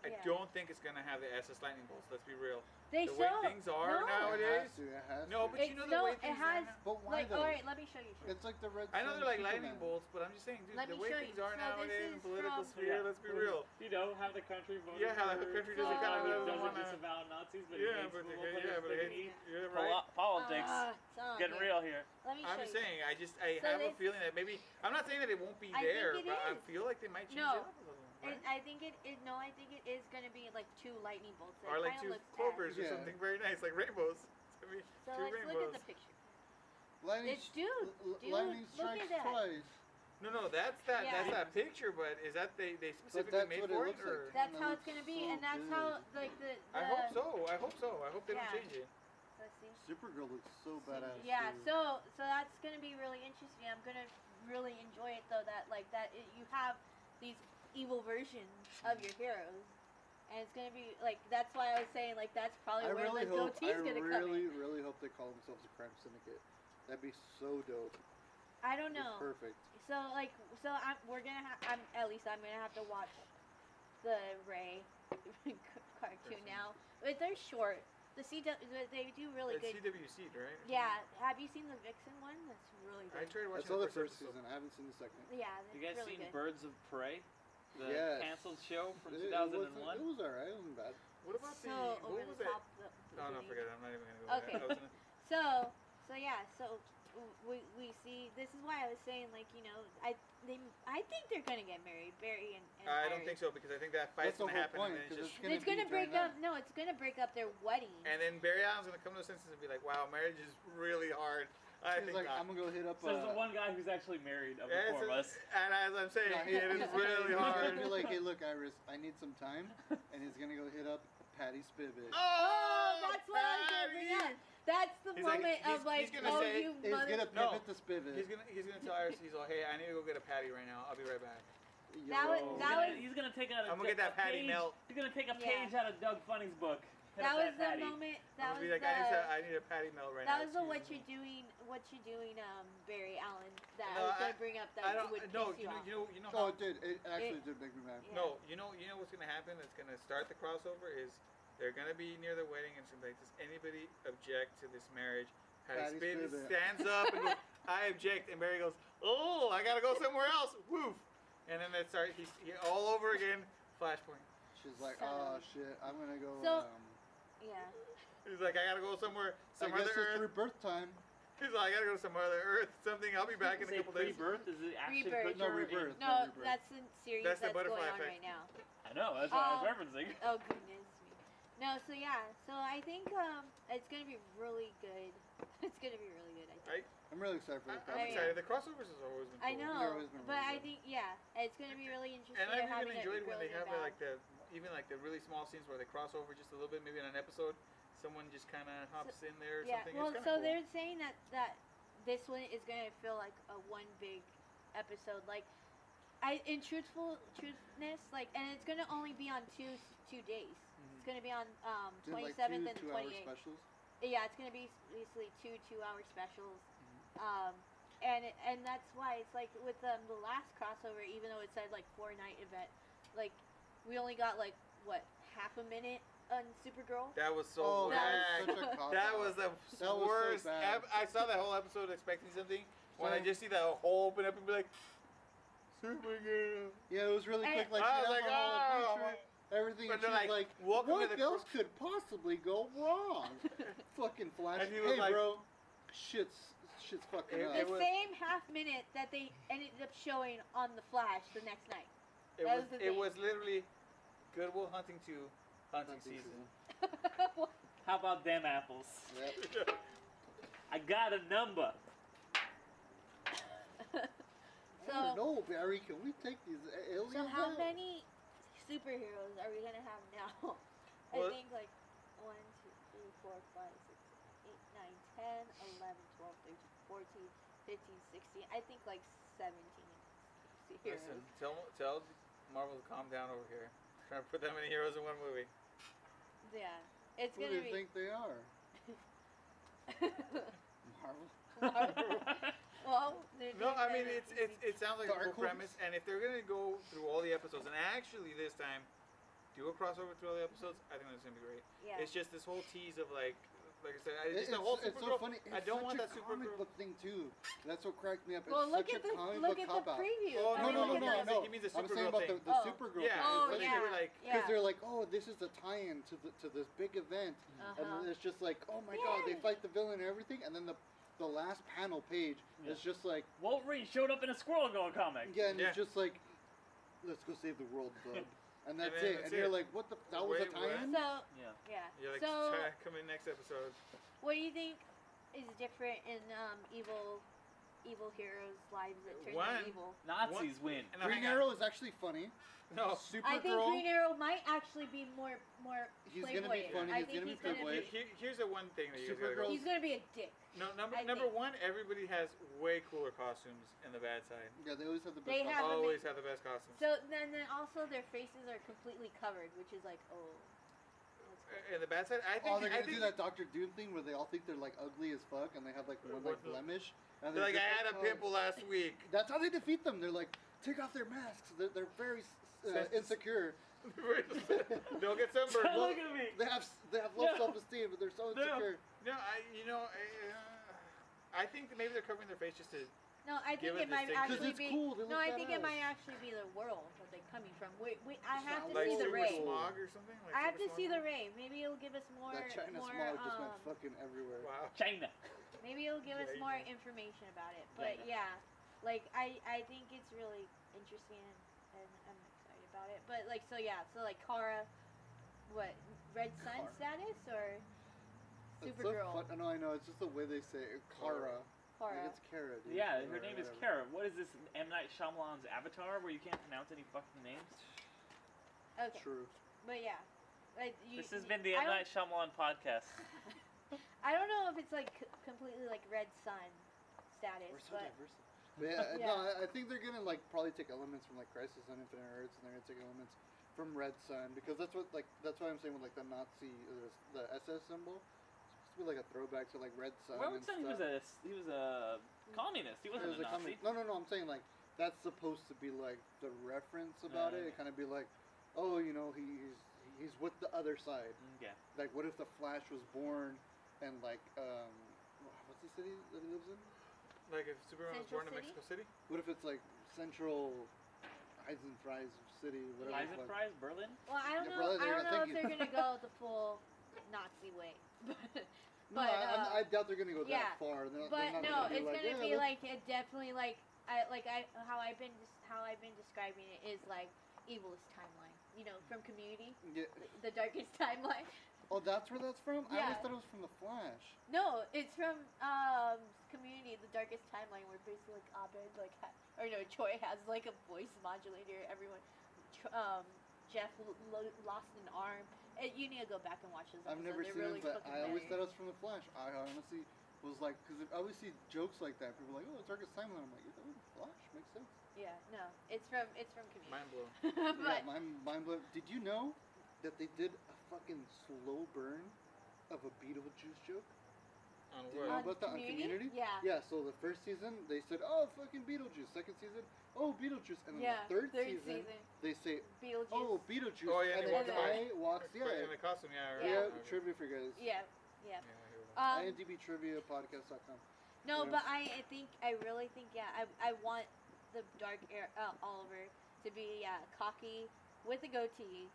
I yeah. don't think it's gonna have the SS lightning bolts. Let's be real. they The way show things are no. nowadays. It has to. No, but you know the no, way it things has are now. But why like though? all right. Let me show you. It's like the red. I know Sun they're like lightning Superman. bolts, but I'm just saying, dude, Let the me way show things you. are So nowadays this in is the political from- sphere, let's be real. You know how the country voted. Yeah, how the country doesn't So- kind of doesn't wanna. disavow Nazis, but Yeah, hates but football yeah, players but that it, can eat. you're right. Politics. Tom, Getting yeah. real here. Let me show I'm just you. saying, I So have a they- feeling that maybe I'm not saying that it won't be I think there, it but I is. feel like they might change No. it up a little. Right? I think it is. No, I think it is going to be like two lightning bolts. That Or like kinda two looks clovers or Yeah. something very nice, like rainbows. It's gonna be So two let's rainbows. look at the picture. Lightning, It's dude, lightning look at strikes that. twice. No, that's that. Yeah. That's that picture. But is that they But specifically that's made what it for looks it? Or? like. That's That how looks it's going to be, so and that's good. how like the. I hope so. I hope so. I hope they Yeah. don't change it. Let's see. Supergirl looks so badass. Yeah, too. so that's going to be really interesting. I'm going to really enjoy it though. That like that you have these evil versions of your heroes, and it's going to be like that's why I was saying like that's probably I where really the hope. goatee's going to come in. really hope they call themselves a crime syndicate. That'd be so dope. I don't It'd be know. Perfect. So like we're gonna have at least I'm gonna have to watch the Ray cartoon now. But they're short. The they do really It's good. CWC, right? Yeah, have you seen the Vixen one? That's really I good. tried I watching saw the the first episode. season. I haven't seen the second. Yeah, You it's guys really seen good. Birds of Prey? The Yes. canceled show from It 2001? It was alright. It wasn't bad. What about So what over was the it? top. No, forget it. I'm not even gonna go Okay. there. I was gonna- So yeah, so we see. This is why I was saying like I think they're gonna get married, Barry and I don't Iris. think so because I think that fight's That's the gonna whole happen point, and then it's 'cause just. Gonna It's gonna be break during up. No, it's gonna break up their wedding. And then Barry Allen's gonna come to his senses and be like, "Wow, marriage is really hard." I He's think like, not. I'm gonna go hit up. Says the one guy who's actually married Yeah, before it's- us. and as I'm saying, No, it is really He's hard. gonna be like, hey, look, Iris, I need some time, and he's gonna go hit up Patty Spivot. Oh, that's what I was gonna bring Patty! up. That's the He's like- moment of like, he's gonna oh, say- you He's mother. gonna No. pivot to Spivot. He's gonna tell Iris, he's like, "Hey, I need to go get a patty right now. I'll be right back." That was- Yo. that was- He's gonna take out I'm gonna get that patty page. melt. He's gonna take a Yeah. page out of Doug Funny's book. Hit That up was the patty. moment. I'm That gonna was be like, the. I need a patty melt right now. That was the excuse me." what you doing, Barry Allen. That No, I was I- gonna bring up that I it don't would no, piss you off. you know Oh, how it did. It actually It- did make me mad. Yeah. No, you know what's gonna happen? That's gonna start the crossover is they're gonna be near the wedding and it's gonna be like, does anybody object to this marriage? Patty Patty Spivot Spivot. stands up and goes, I object, and Barry goes, oh, I gotta go somewhere else. Woof. And then they start, he's all over again, Flashpoint. She's like, So- oh shit, I'm gonna go. Yeah. He's like, I gotta go somewhere, some I guess other it's Earth. rebirth time. He's like, I gotta go to some other Earth, something. I'll be back in a couple days. Rebirth? Is it actually Rebirth. put No, her in- rebirth. No, Rebirth. that's the series That's that's, the going butterfly on effect. right now. I know, that's what I was referencing. Oh goodness me. No, so yeah, so I think it's gonna be really good. It's gonna be really good. I think. I'm really excited for the I'm yeah. excited. The crossovers has always been cool. I know, They're always been but really I good. think it's gonna be really interesting. And They're I've having even it enjoyed when really they have bad. like the really small scenes where they cross over just a little bit, maybe in an episode. Someone just kind of hops in there or Yeah, something. well, It's so kinda cool. they're saying that this one is gonna feel like a one big episode. Like, in truthfulness, like, and it's gonna only be on two days. It's gonna be on Doing, like, 27th and 2-hour 28th. specials. Yeah, it's gonna be basically 2-hour specials. Mm-hmm. And that's why it's like with the last crossover, even though it said like 4-night event, like we only got like what, half a minute on Supergirl. That was Oh, so that bad. was such a cop That out. was the That was so worst. bad. I saw that whole episode expecting something. When I Same. just see that hole open up and be like, Supergirl. Yeah, it was really And- quick. Like, I she was had like, the whole oh. adventure, everything. But And they're she's like, welcome to what the else could possibly go wrong? Fucking Flash. And he was Hey, like- bro. Shit's fucking It- up. The it was- same half minute that they ended up showing on the Flash the next night. It That was, was the it thing. was literally Good Will Hunting 2 hunting Hunting season. How about them apples? Yep. I got a number. I don't know, Barry. Can we take these aliens So how out? many superheroes are we gonna have now? I Well- think like 1, 2, 3, 4, 5, 6, 7, 8, 9, 10, 11, 12, 13, 14, 15, 16. I think like 17 superheroes. Listen, tell Marvel to calm down over here. Trying to put that many heroes in one movie. Yeah, it's Who do gonna you be. think they are? Marvel. Well, they're No, doing I mean better. it sounds like a Dark cool premise, and if they're gonna go through all the episodes, and actually this time do a crossover through all the episodes, I think that's gonna be great. Yeah. It's just this whole tease of like I said, just It's, the whole it's so Supergirl. funny. It's I don't such want a that comic Supergirl. book thing too. That's what cracked me up. Well, It's look such at a the comic look book at the cop-out. preview. Oh, I No, mean, no, no, look no, at no. He means the I'm saying Supergirl about thing. the Oh. Supergirl. Yeah, thing. Oh, It's like- they yeah. were like, Because Yeah. they're like, oh, this is the tie-in to this big event, Uh-huh. and it's just like, oh my god, they Yay. fight the villain and everything, and then the last panel page Yeah. is just like, Wolverine showed up in a Squirrel Girl comic. yeah, and Yeah. it's just like, let's go save the world, bub, and that's then it. that's And you're it. like, what the? That was a Wait, what? tie-in. So Yeah. yeah. you're like, So come in next episode. what do you think is different in evil heroes' lives that turn One- them evil? Nazis win. And Green hang on. Arrow is actually funny. No. Supergirl. I think Green Arrow might actually be more He's gonna be playboy-ish. funny, I he's think gonna be he's gonna playboy. be. Here's the one thing that you guys gotta Supergirl- go. He's gonna be a dick. No, I number think. one, everybody has way cooler costumes in the bad side. Yeah, they always have the best. They have costume. them Always have the best costumes. So then also their faces are completely covered, which is like, oh. That's cool. In the bad side, I think. Oh, they're I gonna think do that Doctor Doom thing where they all think they're like ugly as fuck and they have like one like What the- blemish. And They're like, just I had a oh. pimple last week. That's how they defeat them. They're like, take off their masks. They're very insecure. Don't get sunburned. Look at me. They have low No. self-esteem, but they're so No. insecure. No, I think that maybe they're covering their face just to. No, I Give think it it might distinction. actually 'Cause it's be. cool, they No, look I think it badass. might actually be the world that they're coming from. I have to Like see the super ray. small. smog or something. Like I have to super see smog? the ray. Maybe it'll give us more. That China more, smog just went fucking everywhere. Wow. China. Maybe it'll give us Yeah, more you know. information about it. But Yeah. yeah, like I think it's really interesting and I'm excited about it. But like so like Kara, what Red Sun Kara. status or It's so Supergirl? fun. No, I know. It's just the way they say it. Kara. Kara. Like, it's Kara, dude. Yeah, her Kara, name is whatever. Kara. What is this, M. Night Shyamalan's Avatar, where you can't pronounce any fucking names? Okay, True. but yeah. Like, This has been the M. Night Shyamalan podcast. I don't know if it's like completely like Red Sun status, We're so but diverse. But yeah, Yeah. no, I think they're gonna like probably take elements from like Crisis on Infinite Earths, and they're gonna take elements from Red Sun because that's what that's why I'm saying with like the Nazi, the SS symbol. It's supposed to be like a throwback to like Red Sun. Well, I would and say stuff. he was a communist. He It wasn't was a a Nazi. No, I'm saying like that's supposed to be like the reference about it. Okay. It kind of be like, oh, you know, he's with the other side. Yeah. Like, what if the Flash was born and like what's the city that he lives in? Like if Superman was Central born in City? Mexico City? What if it's like Central Eisenfries City, whatever. Liza Prize, Berlin? Well, I don't Yeah, know. brother, I don't know thank if you. they're gonna go the full Nazi way. No, I doubt they're gonna go yeah, that far. They're But not no, gonna it's be gonna like, be yeah, like it definitely how I've been describing it is like evilest timeline. You know, from Community, yeah. the darkest timeline. Oh, that's where that's from. I always Yeah. thought it was from the Flash. No, it's from Community, the darkest timeline, where basically like Abed Troy has like a voice modulator. Everyone, Jeff lost an arm. You need to go back and watch those I've episodes. never They're seen really it, but fucking I always better. thought it was from the Flash. I honestly was like, because I always see jokes like that. People are like, oh, it's Darkest Timeline. I'm like, oh, Flash makes sense. Yeah, no, it's from Community. Mind blown. But Yeah, mind blown. Did you know that they did a fucking slow burn of a Beetlejuice joke? On Did you know what? about that on Community? Yeah. Yeah, so the first season, they said, oh, fucking Beetlejuice. Second season, oh, Beetlejuice. And then Yeah, the third third season, season. they say, Beetlejuice. oh, Beetlejuice. Oh, yeah, and they then walk guy walks, In yeah. the costume, yeah. Yeah, right. trivia for guys. Yeah. Yeah, I hear that. IMDb trivia podcast.com. No, Yeah. but I really think I want the Oliver to be cocky with a goatee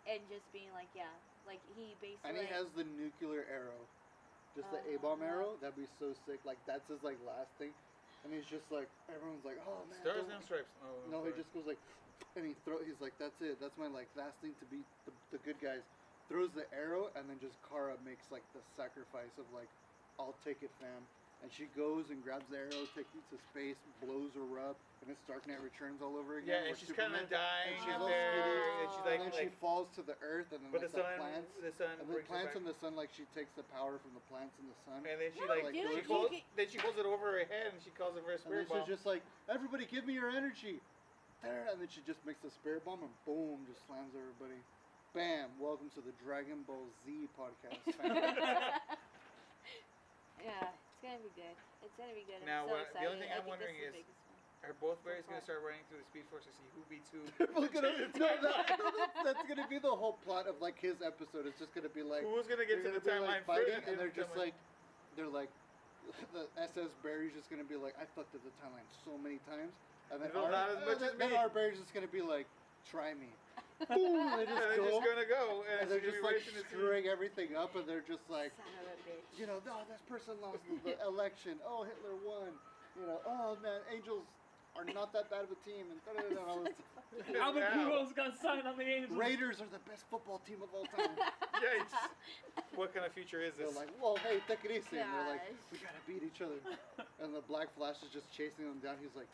and just being like like he basically. And he has the nuclear arrow. Just the A-bomb arrow. That'd be so sick. Like, that's his, like, last thing. And he's just like, everyone's like, oh, man. Stars don't- and Stripes. Oh, No, he sorry. just goes like, and he's like, that's it. That's my, like, last thing to beat the good guys. Throws the arrow, and then just Kara makes, like, the sacrifice of, like, I'll take it, fam. And she goes and grabs the arrow, takes it to space, blows her up, and it's Dark Knight Returns all over again. Yeah, and where she's kind of Superman- dying and she's up all there, skinny, and she's and then she like, falls to the earth, and then but like the sun, plants, the sun and the brings her plants back. in the sun, like she takes the power from the plants in the sun. And then she No, like dude, you she holds it over her head and she calls it for a And then spirit bomb. she's just like, everybody give me your energy. There, and then she just makes a spirit bomb and boom, just slams everybody. Bam, welcome to the Dragon Ball Z podcast. fam. Yeah, it's gonna be good. It's gonna be good. Now, I'm so what- the excited. only thing I I'm think wondering this is- the biggest one. Are both berries going to start running through the Speed Force to see who beats who? That's gonna be the whole plot of like his episode. It's just gonna be like Who's going to get to they're the gonna be, timeline like, fighting, first? and they're just like, they're like, the SS Barry's just gonna be like, I fucked up the timeline so many times, and then No, not as much as then me. our Barry's just gonna be like, try me. Boom, they just And they're go, just going to go. and And they're she's just gonna be like racing to see. screwing everything up, and they're just like, Son of a bitch. you know, no, this person lost the election. Oh, Hitler won. You know, oh man, Angels are not that bad of a team, and all this. Albert Now. Pujols got signed on the Angels. Raiders are the best football team of all time. Yikes. What kind of future is They're this? like, whoa, hey, take it easy. And they're like, Gosh. we gotta beat each other. And the Black Flash is just chasing them down. He's like,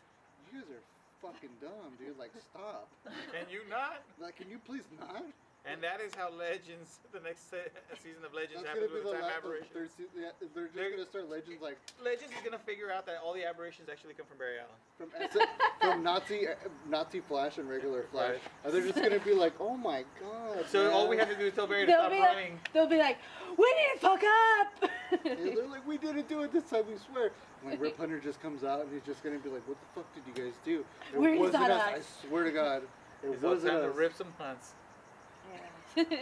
you guys are fucking dumb, dude. Like, stop. Can you not? Like, can you please not? And that is how Legends, the next season of Legends That's happens gonna be with the the time last aberration. third season. Yeah, they're just They're- gonna start Legends like Legends is going to figure out that all the aberrations actually come from Barry Allen. from Nazi Flash and regular Flash. And they're just gonna be like, oh my god. So man. all we have to do is tell Barry to They'll stop be like- running. They'll be like, we need to fuck up. And they're like, we didn't do it this time, we swear. And like Rip Hunter just comes out and he's just gonna be like, what the fuck did you guys do? It Where's wasn't that us. us? I swear to God. It It's all wasn't time to us. rip some hunts. Yeah.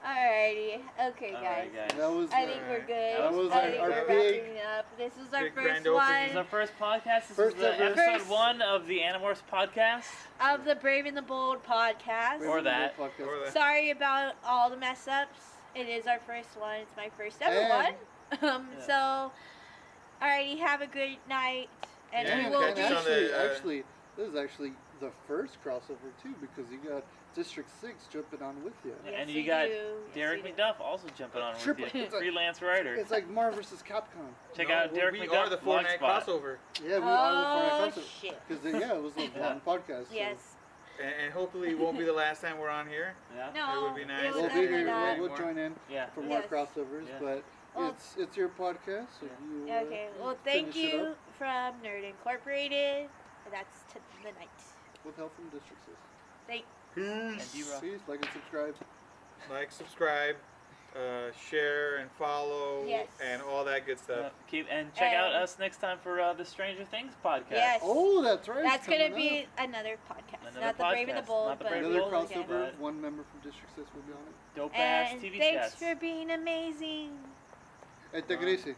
Alrighty. Okay, All guys. right, guys. That was I think we're good. That was I think our we're big- wrapping up. This was our big first grand opening. one This is our first podcast. This First is the ever. episode First. 1 of the Animorphs podcast. of the Brave and the Bold podcast. Or that. Podcast. Or that. Sorry about all the mess ups. It is our first one. It's my first ever one. And- So, alrighty. Have a good night, and Yeah, we And, will catch be. us on actually, the, actually, this is actually the first crossover too, because you got District 6 jumping on with you. Yeah. Yes, And you we got do. Yes, Derek we do. McDuff also jumping on with Triple- you. it's like- Freelance writer. It's like Marvel vs. Capcom. Check No, out Derek we McDuff. are the Fortnite Blogspot. crossover. Yeah, we Oh are the Fortnite shit. Because yeah, it was a Yeah. long podcast. So Yes. And hopefully it won't be the last time we're on here. Yeah. No. It would be nice. It we'll would be definitely here. not. We'll join in Yeah. for more Yes. crossovers, Yeah. but Well- it's your podcast, so Yeah. you. Okay. Well, thank finish it you up from Nerd Incorporated. That's the night. with help from District 6. Thank. And D-Rock. Please like and subscribe. Like, subscribe, share, and follow, Yes. and all that good stuff. Check out And- us next time for the Stranger Things podcast. Yes. Oh, that's right. That's gonna coming be up. another podcast. Another Not the Brave and the podcast, Bold, not the but Brave and Another Bold again. crossover. But- One member from District 6 will be on it. Dope ass And TV thanks chats. for being amazing. Hey, take it easy.